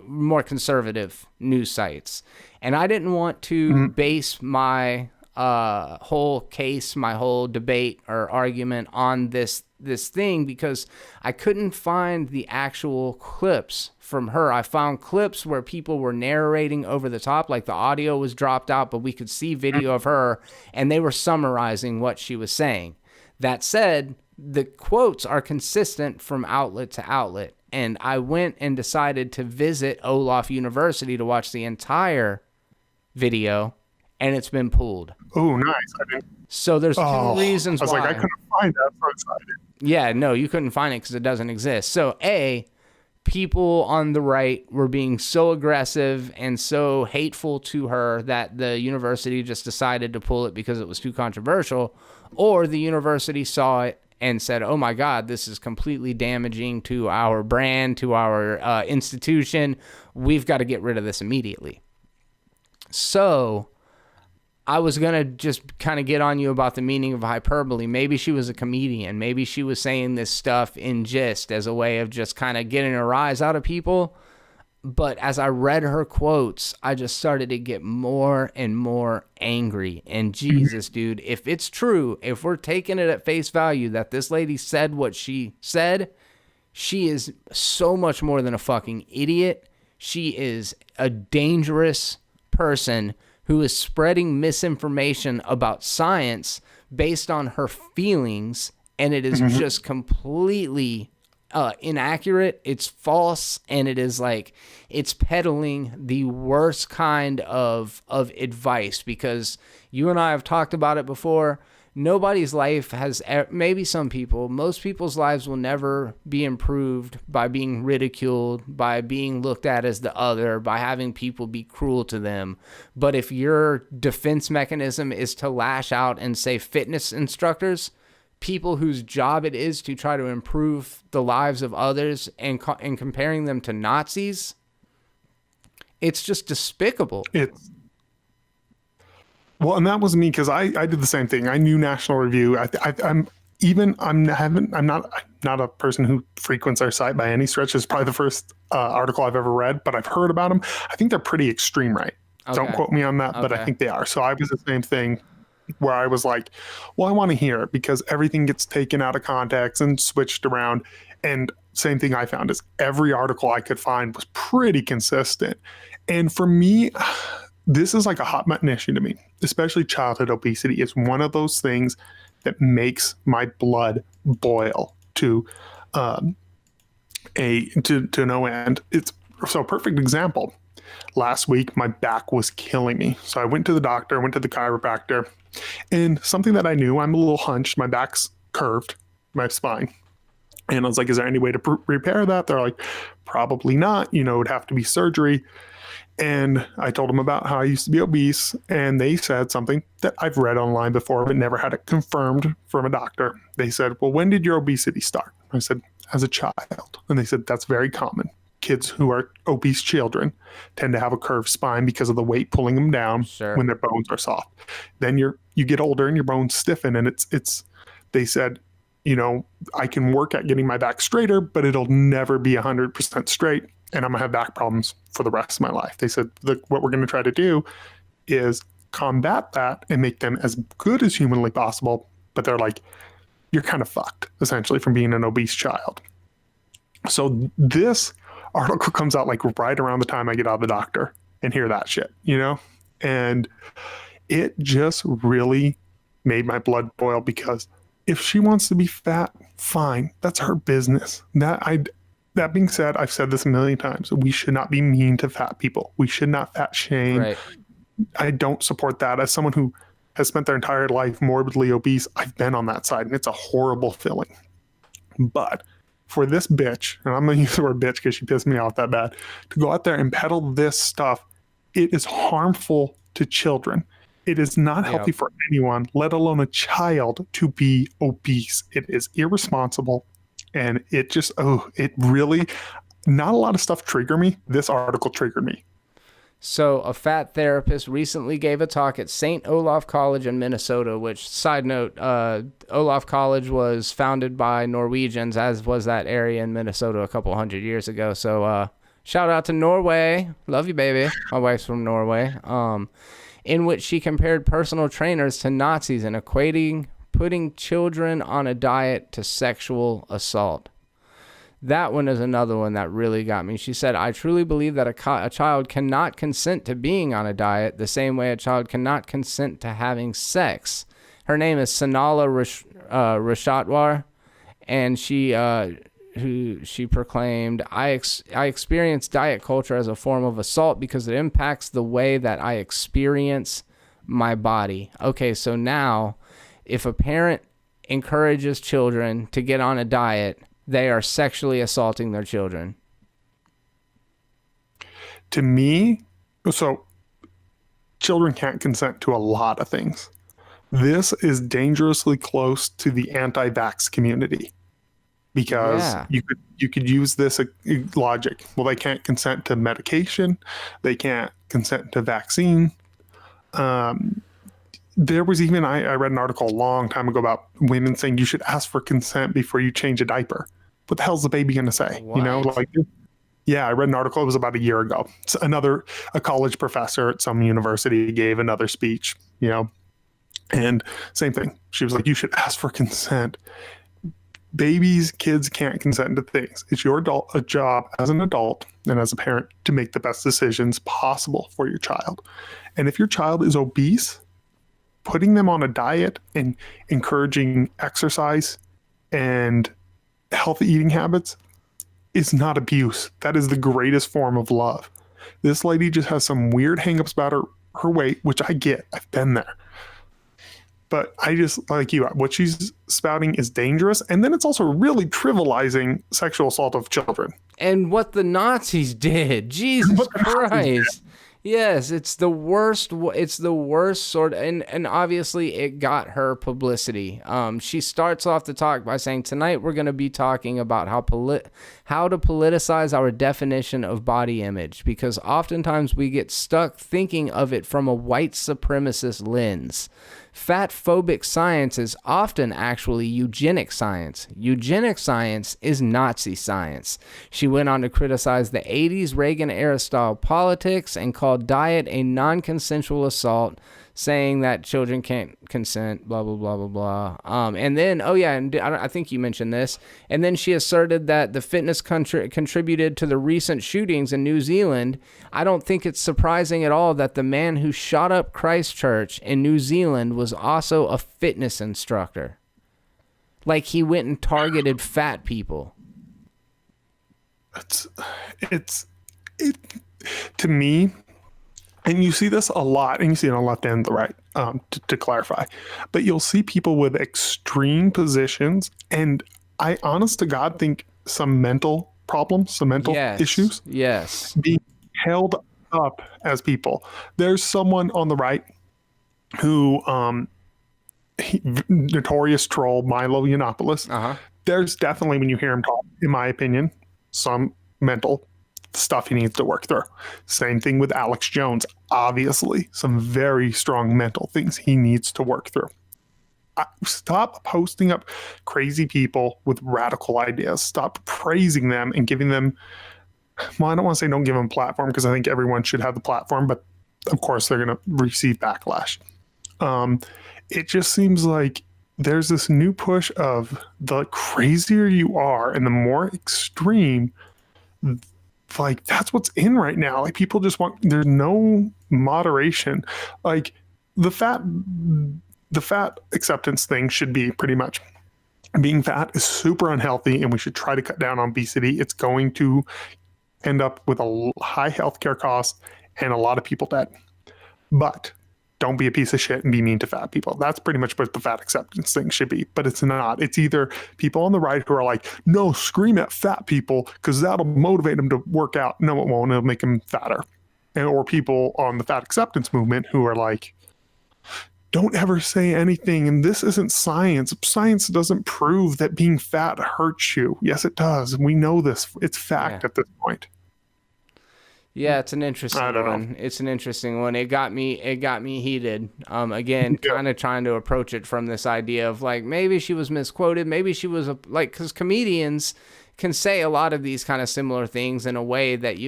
more conservative news sites. And I didn't want to base my whole case, my whole debate or argument on this thing, because I couldn't find the actual clips from her. I found clips where people were narrating over the top, like the audio was dropped out, but we could see video of her, and they were summarizing what she was saying. That said, the quotes are consistent from outlet to outlet, and I went and decided to visit Olaf University to watch the entire video, and it's been pulled. Oh, nice. I didn't... So there's two reasons why. I was like, I couldn't find that. I'm so excited. Yeah, no, you couldn't find it because it doesn't exist. So, A, people on the right were being so aggressive and so hateful to her that the university just decided to pull it because it was too controversial, or the university saw it and said, oh my God, this is completely damaging to our brand, to our institution. We've got to get rid of this immediately. So I was going to just kind of get on you about the meaning of hyperbole. Maybe she was a comedian. Maybe she was saying this stuff in jest as a way of just kind of getting a rise out of people. But as I read her quotes, I just started to get more and more angry. And Jesus, dude, if it's true, if we're taking it at face value that this lady said what she said, she is so much more than a fucking idiot. She is a dangerous person who is spreading misinformation about science based on her feelings, and it is just completely inaccurate. It's false, and it is like it's peddling the worst kind of advice, because you and I have talked about it before. Nobody's life has, maybe some people, most people's lives will never be improved by being ridiculed, by being looked at as the other, by having people be cruel to them. But if your defense mechanism is to lash out and say fitness instructors, people whose job it is to try to improve the lives of others, and comparing them to Nazis, it's just despicable. Well, and that was me, because I did the same thing. I knew National Review. I'm not a person who frequents our site by any stretch. It's probably the first article I've ever read, but I've heard about them. I think they're pretty extreme right. Okay. Don't quote me on that, but I think they are. So I was the same thing, where I was like, well, I want to hear it, because everything gets taken out of context and switched around. And same thing I found is every article I could find was pretty consistent. And for me, this is like a hot button issue to me, especially childhood obesity. It's one of those things that makes my blood boil to no end. It's so perfect example. Last week, my back was killing me. So I went to the doctor, went to the chiropractor, and something that I knew, I'm a little hunched. My back's curved, my spine. And I was like, is there any way to repair that? They're like, probably not. You know, it would have to be surgery. And I told them about how I used to be obese, and they said something that I've read online before, but never had it confirmed from a doctor. They said, well, when did your obesity start? I said, as a child. And they said, that's very common. kids who are obese children tend to have a curved spine because of the weight pulling them down when their bones are soft. Then you get older and your bones stiffen, and it's they said, you know, I can work at getting my back straighter, but it'll never be 100% straight, and I'm gonna have back problems for the rest of my life. They said, what we're gonna try to do is combat that and make them as good as humanly possible, but they're like, you're kind of fucked, essentially, from being an obese child. So this article comes out like right around the time I get out of the doctor and hear that shit, you know? And it just really made my blood boil, because if she wants to be fat, fine. That's her business. That being said, I've said this a million times. We should not be mean to fat people. We should not fat shame. Right. I don't support that. As someone who has spent their entire life morbidly obese, I've been on that side, and it's a horrible feeling. But for this bitch, and I'm going to use the word bitch because she pissed me off that bad, to go out there and peddle this stuff, it is harmful to children. It is not healthy for anyone, let alone a child, to be obese. It is irresponsible, and it just, it really, not a lot of stuff triggered me. This article triggered me. So a fat therapist recently gave a talk at St. Olaf College in Minnesota, which, side note, Olaf College was founded by Norwegians, as was that area in Minnesota a couple hundred years ago. So shout out to Norway. Love you, baby. My wife's from Norway. In which she compared personal trainers to Nazis and equating putting children on a diet to sexual assault. That one is another one that really got me. She said, I truly believe that a child cannot consent to being on a diet the same way a child cannot consent to having sex. Her name is Sanala Rashatwar, and she proclaimed, I experience diet culture as a form of assault because it impacts the way that I experience my body. Okay, so now if a parent encourages children to get on a diet, they are sexually assaulting their children. To me, so children can't consent to a lot of things. This is dangerously close to the anti-vax community, because you could use this logic. Well, they can't consent to medication. They can't consent to vaccine. There was even, I read an article a long time ago about women saying you should ask for consent before you change a diaper. What the hell's the baby going to say? What? You know, like, yeah, I read an article. It was about a year ago. So a college professor at some university gave another speech, you know, and same thing. She was like, you should ask for consent. Kids can't consent to things. It's your job as an adult and as a parent to make the best decisions possible for your child. And if your child is obese, putting them on a diet and encouraging exercise and healthy eating habits is not abuse. That is the greatest form of love. This lady just has some weird hangups about her weight, which I get. I've been there. But I just, like you, what she's spouting is dangerous. And then it's also really trivializing sexual assault of children. And what the Nazis did. Jesus Christ. Yes, it's the worst. It's the worst sort of, and obviously it got her publicity. She starts off the talk by saying, tonight we're going to be talking about how to politicize our definition of body image, because oftentimes we get stuck thinking of it from a white supremacist lens. Fat phobic science is often actually eugenic science. Eugenic science is Nazi science. She went on to criticize the 80s Reagan-era style politics and called diet a non-consensual assault, saying that children can't consent, blah, blah, blah, blah, blah. And then, I think you mentioned this, and then she asserted that the fitness contributed to the recent shootings in New Zealand. I don't think it's surprising at all that the man who shot up Christchurch in New Zealand was also a fitness instructor. Like, he went and targeted fat people. To me, and you see this a lot, and you see it on the left and the right, to clarify. But you'll see people with extreme positions, and I, honest to God, think some mental problems, some mental issues, being held up as people. There's someone on the right who, notorious troll Milo Yiannopoulos. There's definitely, when you hear him talk, in my opinion, some mental stuff he needs to work through. Same thing with Alex Jones. Obviously, some very strong mental things he needs to work through. Stop posting up crazy people with radical ideas. Stop praising them and giving them, well, I don't want to say don't give them a platform, because I think everyone should have the platform, but of course they're going to receive backlash. It just seems like there's this new push of the crazier you are and the more extreme, like that's what's in right now. Like people just want, there's no moderation. Like the fat acceptance thing should be pretty much, being fat is super unhealthy and we should try to cut down on obesity. It's going to end up with a high healthcare cost and a lot of people dead. But don't be a piece of shit and be mean to fat people. That's pretty much what the fat acceptance thing should be. But it's not. It's either people on the right who are like, no, scream at fat people because that'll motivate them to work out. No, it won't. It'll make them fatter. Or people on the fat acceptance movement who are like, don't ever say anything. And this isn't science. Science doesn't prove that being fat hurts you. Yes, it does. We know this. It's fact at this point. Yeah, it's an interesting one. It's an interesting one. It got me heated. Again, kind of trying to approach it from this idea of like, maybe she was misquoted. Maybe she was because comedians can say a lot of these kind of similar things in a way that,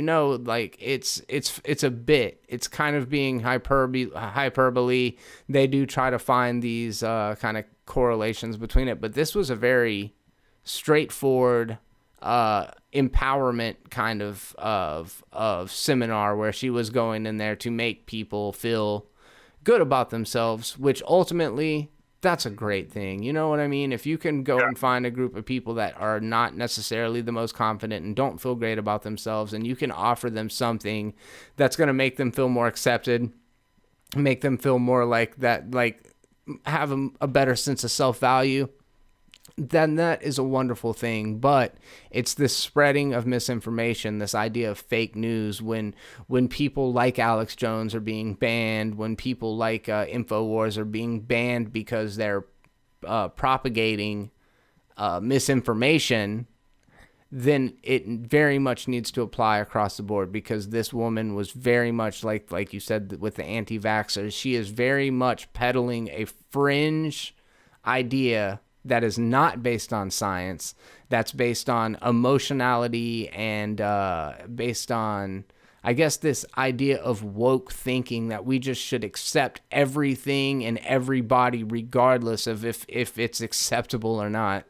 like it's a bit. It's kind of being hyperbole. They do try to find these kind of correlations between it, but this was a very straightforward empowerment kind of seminar where she was going in there to make people feel good about themselves, which ultimately that's a great thing. You know what I mean? If you can go and find a group of people that are not necessarily the most confident and don't feel great about themselves, and you can offer them something that's going to make them feel more accepted, make them feel more like that, like have a better sense of self-value, then that is a wonderful thing. But it's this spreading of misinformation, this idea of fake news, when people like Alex Jones are being banned, when people like InfoWars are being banned because they're propagating misinformation, then it very much needs to apply across the board, because this woman was very much like you said with the anti-vaxxers. She is very much peddling a fringe idea that is not based on science, that's based on emotionality and based on, I guess, this idea of woke thinking that we just should accept everything and everybody regardless of if it's acceptable or not.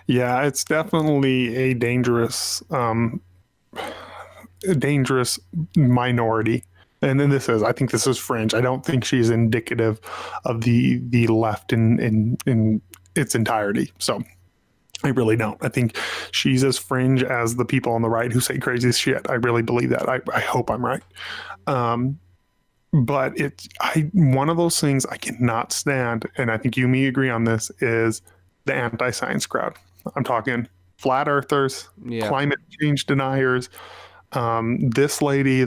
Yeah, it's definitely a dangerous minority. And then I think this is fringe. I don't think she's indicative of the left in its entirety. So I really don't. I think she's as fringe as the people on the right who say crazy shit. I really believe that. I hope I'm right. But one of those things I cannot stand, and I think you and me agree on this, is the anti-science crowd. I'm talking flat earthers, climate change deniers. This lady,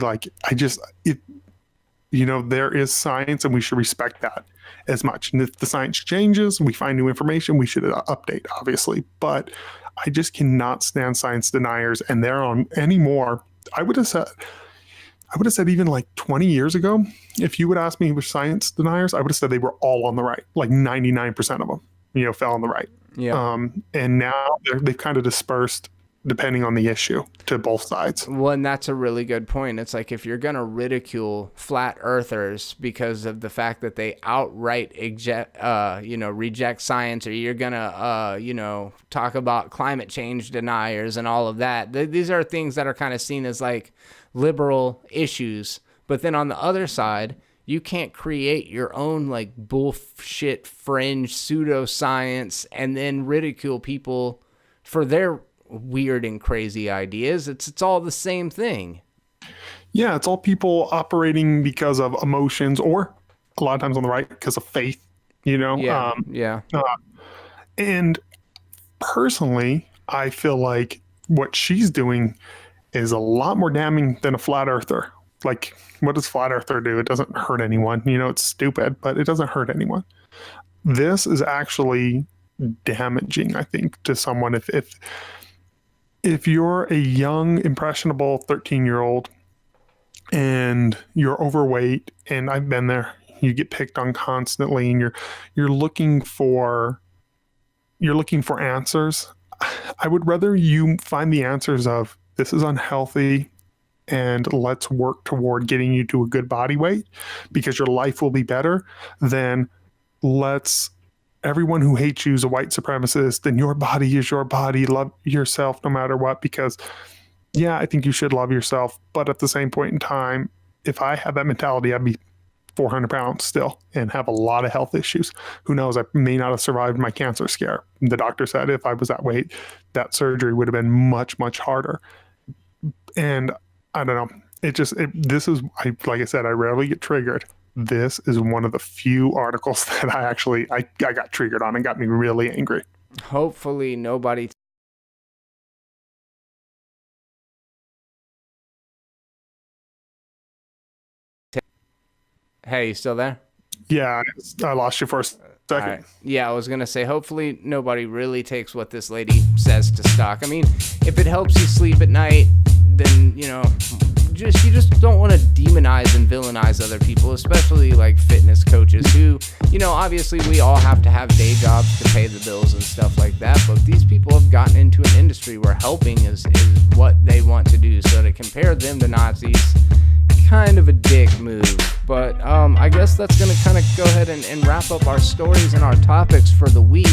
there is science and we should respect that as much. And if the science changes, we find new information, we should update, obviously. But I just cannot stand science deniers, and they're on anymore. I would have said even like 20 years ago, if you would ask me which science deniers, I would have said they were all on the right. Like 99% of them, fell on the right. Yeah. And now they've kind of dispersed depending on the issue to both sides. Well, and that's a really good point. It's like, if you're going to ridicule flat earthers because of the fact that they outright reject science, or you're going to, talk about climate change deniers and all of that, these are things that are kind of seen as like liberal issues. But then on the other side, you can't create your own like bullshit fringe pseudoscience and then ridicule people for their weird and crazy ideas. It's all the same thing. Yeah, it's all people operating because of emotions, or a lot of times on the right because of faith, and personally, I feel like what she's doing is a lot more damning than a flat earther. Like, what does flat earther do? It doesn't hurt anyone. It's stupid, but it doesn't hurt anyone. This is actually damaging, I think, to someone if if you're a young, impressionable 13-year-old and you're overweight, and I've been there, you get picked on constantly, and you're looking for answers. I would rather you find the answers of, this is unhealthy, and let's work toward getting you to a good body weight because your life will be better, than everyone who hates you is a white supremacist, and your body is your body. Love yourself no matter what, because yeah, I think you should love yourself. But at the same point in time, if I had that mentality, I'd be 400 pounds still and have a lot of health issues. Who knows? I may not have survived my cancer scare. The doctor said if I was that weight, that surgery would have been much, much harder. And I don't know. Like I said, I rarely get triggered. This is one of the few articles that I got triggered on and got me really angry. Hopefully nobody Hey, you still there? Yeah, I lost you for a second. Right. Yeah, I was going to say, hopefully nobody really takes what this lady says to stock. I mean, if it helps you sleep at night, then, you just don't want to demonize and villainize other people, especially like fitness coaches who, obviously we all have to have day jobs to pay the bills and stuff like that. But these people have gotten into an industry where helping is what they want to do. So to compare them to Nazis, kind of a dick move. But I guess that's going to kind of go ahead and wrap up our stories and our topics for the week.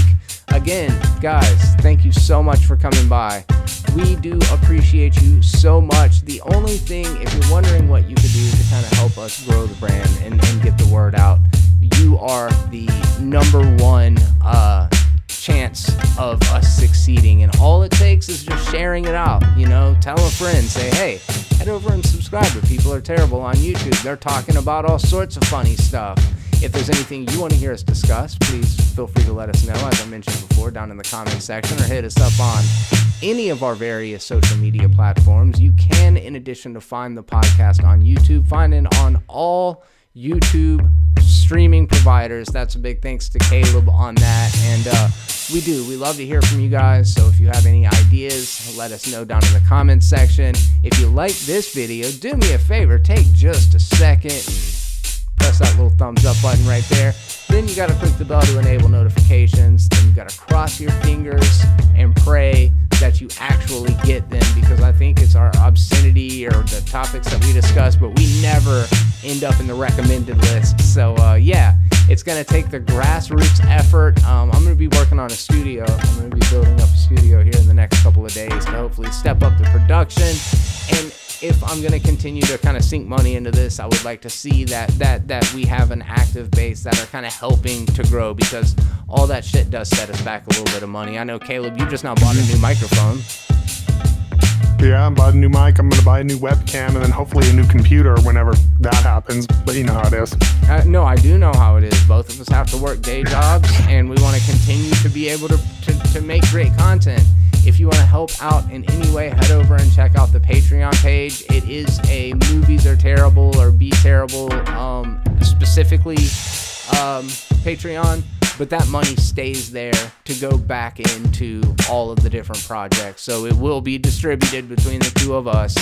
Again, guys, thank you so much for coming by. We do appreciate you so much. The only thing, if you're wondering what you could do to kind of help us grow the brand and get the word out, you are the number one chance of us succeeding, and all it takes is just sharing it out. Tell a friend, say, hey, head over and subscribe to People Are Terrible on YouTube. They're talking about all sorts of funny stuff. If there's anything you want to hear us discuss, please feel free to let us know, as I mentioned before, down in the comment section, or hit us up on any of our various social media platforms. You can, in addition to find the podcast on YouTube, find it on all YouTube streaming providers. That's a big thanks to Caleb on that. And we love to hear from you guys. So if you have any ideas, let us know down in the comments section. If you like this video, do me a favor, take just a second and press that little thumbs up button right there. Then you got to click the bell to enable notifications. Then you got to cross your fingers and pray that you actually get them, because I think it's our obscenity or the topics that we discuss, but we never end up in the recommended list. So yeah, it's going to take the grassroots effort. I'm going to be working on a studio. I'm going to be building up a studio here in the next couple of days to hopefully step up the production. And if I'm going to continue to kind of sink money into this, I would like to see that we have an active base that are kind of helping to grow, because all that shit does set us back a little bit of money. I know, Caleb, you just now bought a new microphone. Yeah, I bought a new mic. I'm going to buy a new webcam, and then hopefully a new computer whenever that happens. But you know how it is. No, I do know how it is. Both of us have to work day jobs, and we want to continue to be able to make great content. If you want to help out in any way, head over and check out the Patreon page. It is a Movies Are Terrible or Be Terrible, specifically Patreon. But that money stays there to go back into all of the different projects. So it will be distributed between the two of us.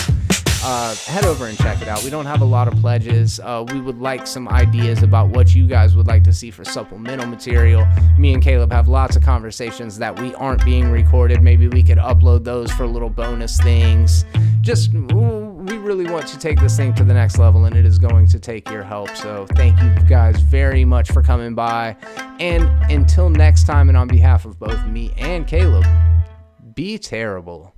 Head over and check it out. We don't have a lot of pledges. We would like some ideas about what you guys would like to see for supplemental material. Me and Caleb have lots of conversations that we aren't being recorded. Maybe we could upload those for little bonus things. We really want to take this thing to the next level, and it is going to take your help. So thank you guys very much for coming by. And until next time, and on behalf of both me and Caleb, be terrible.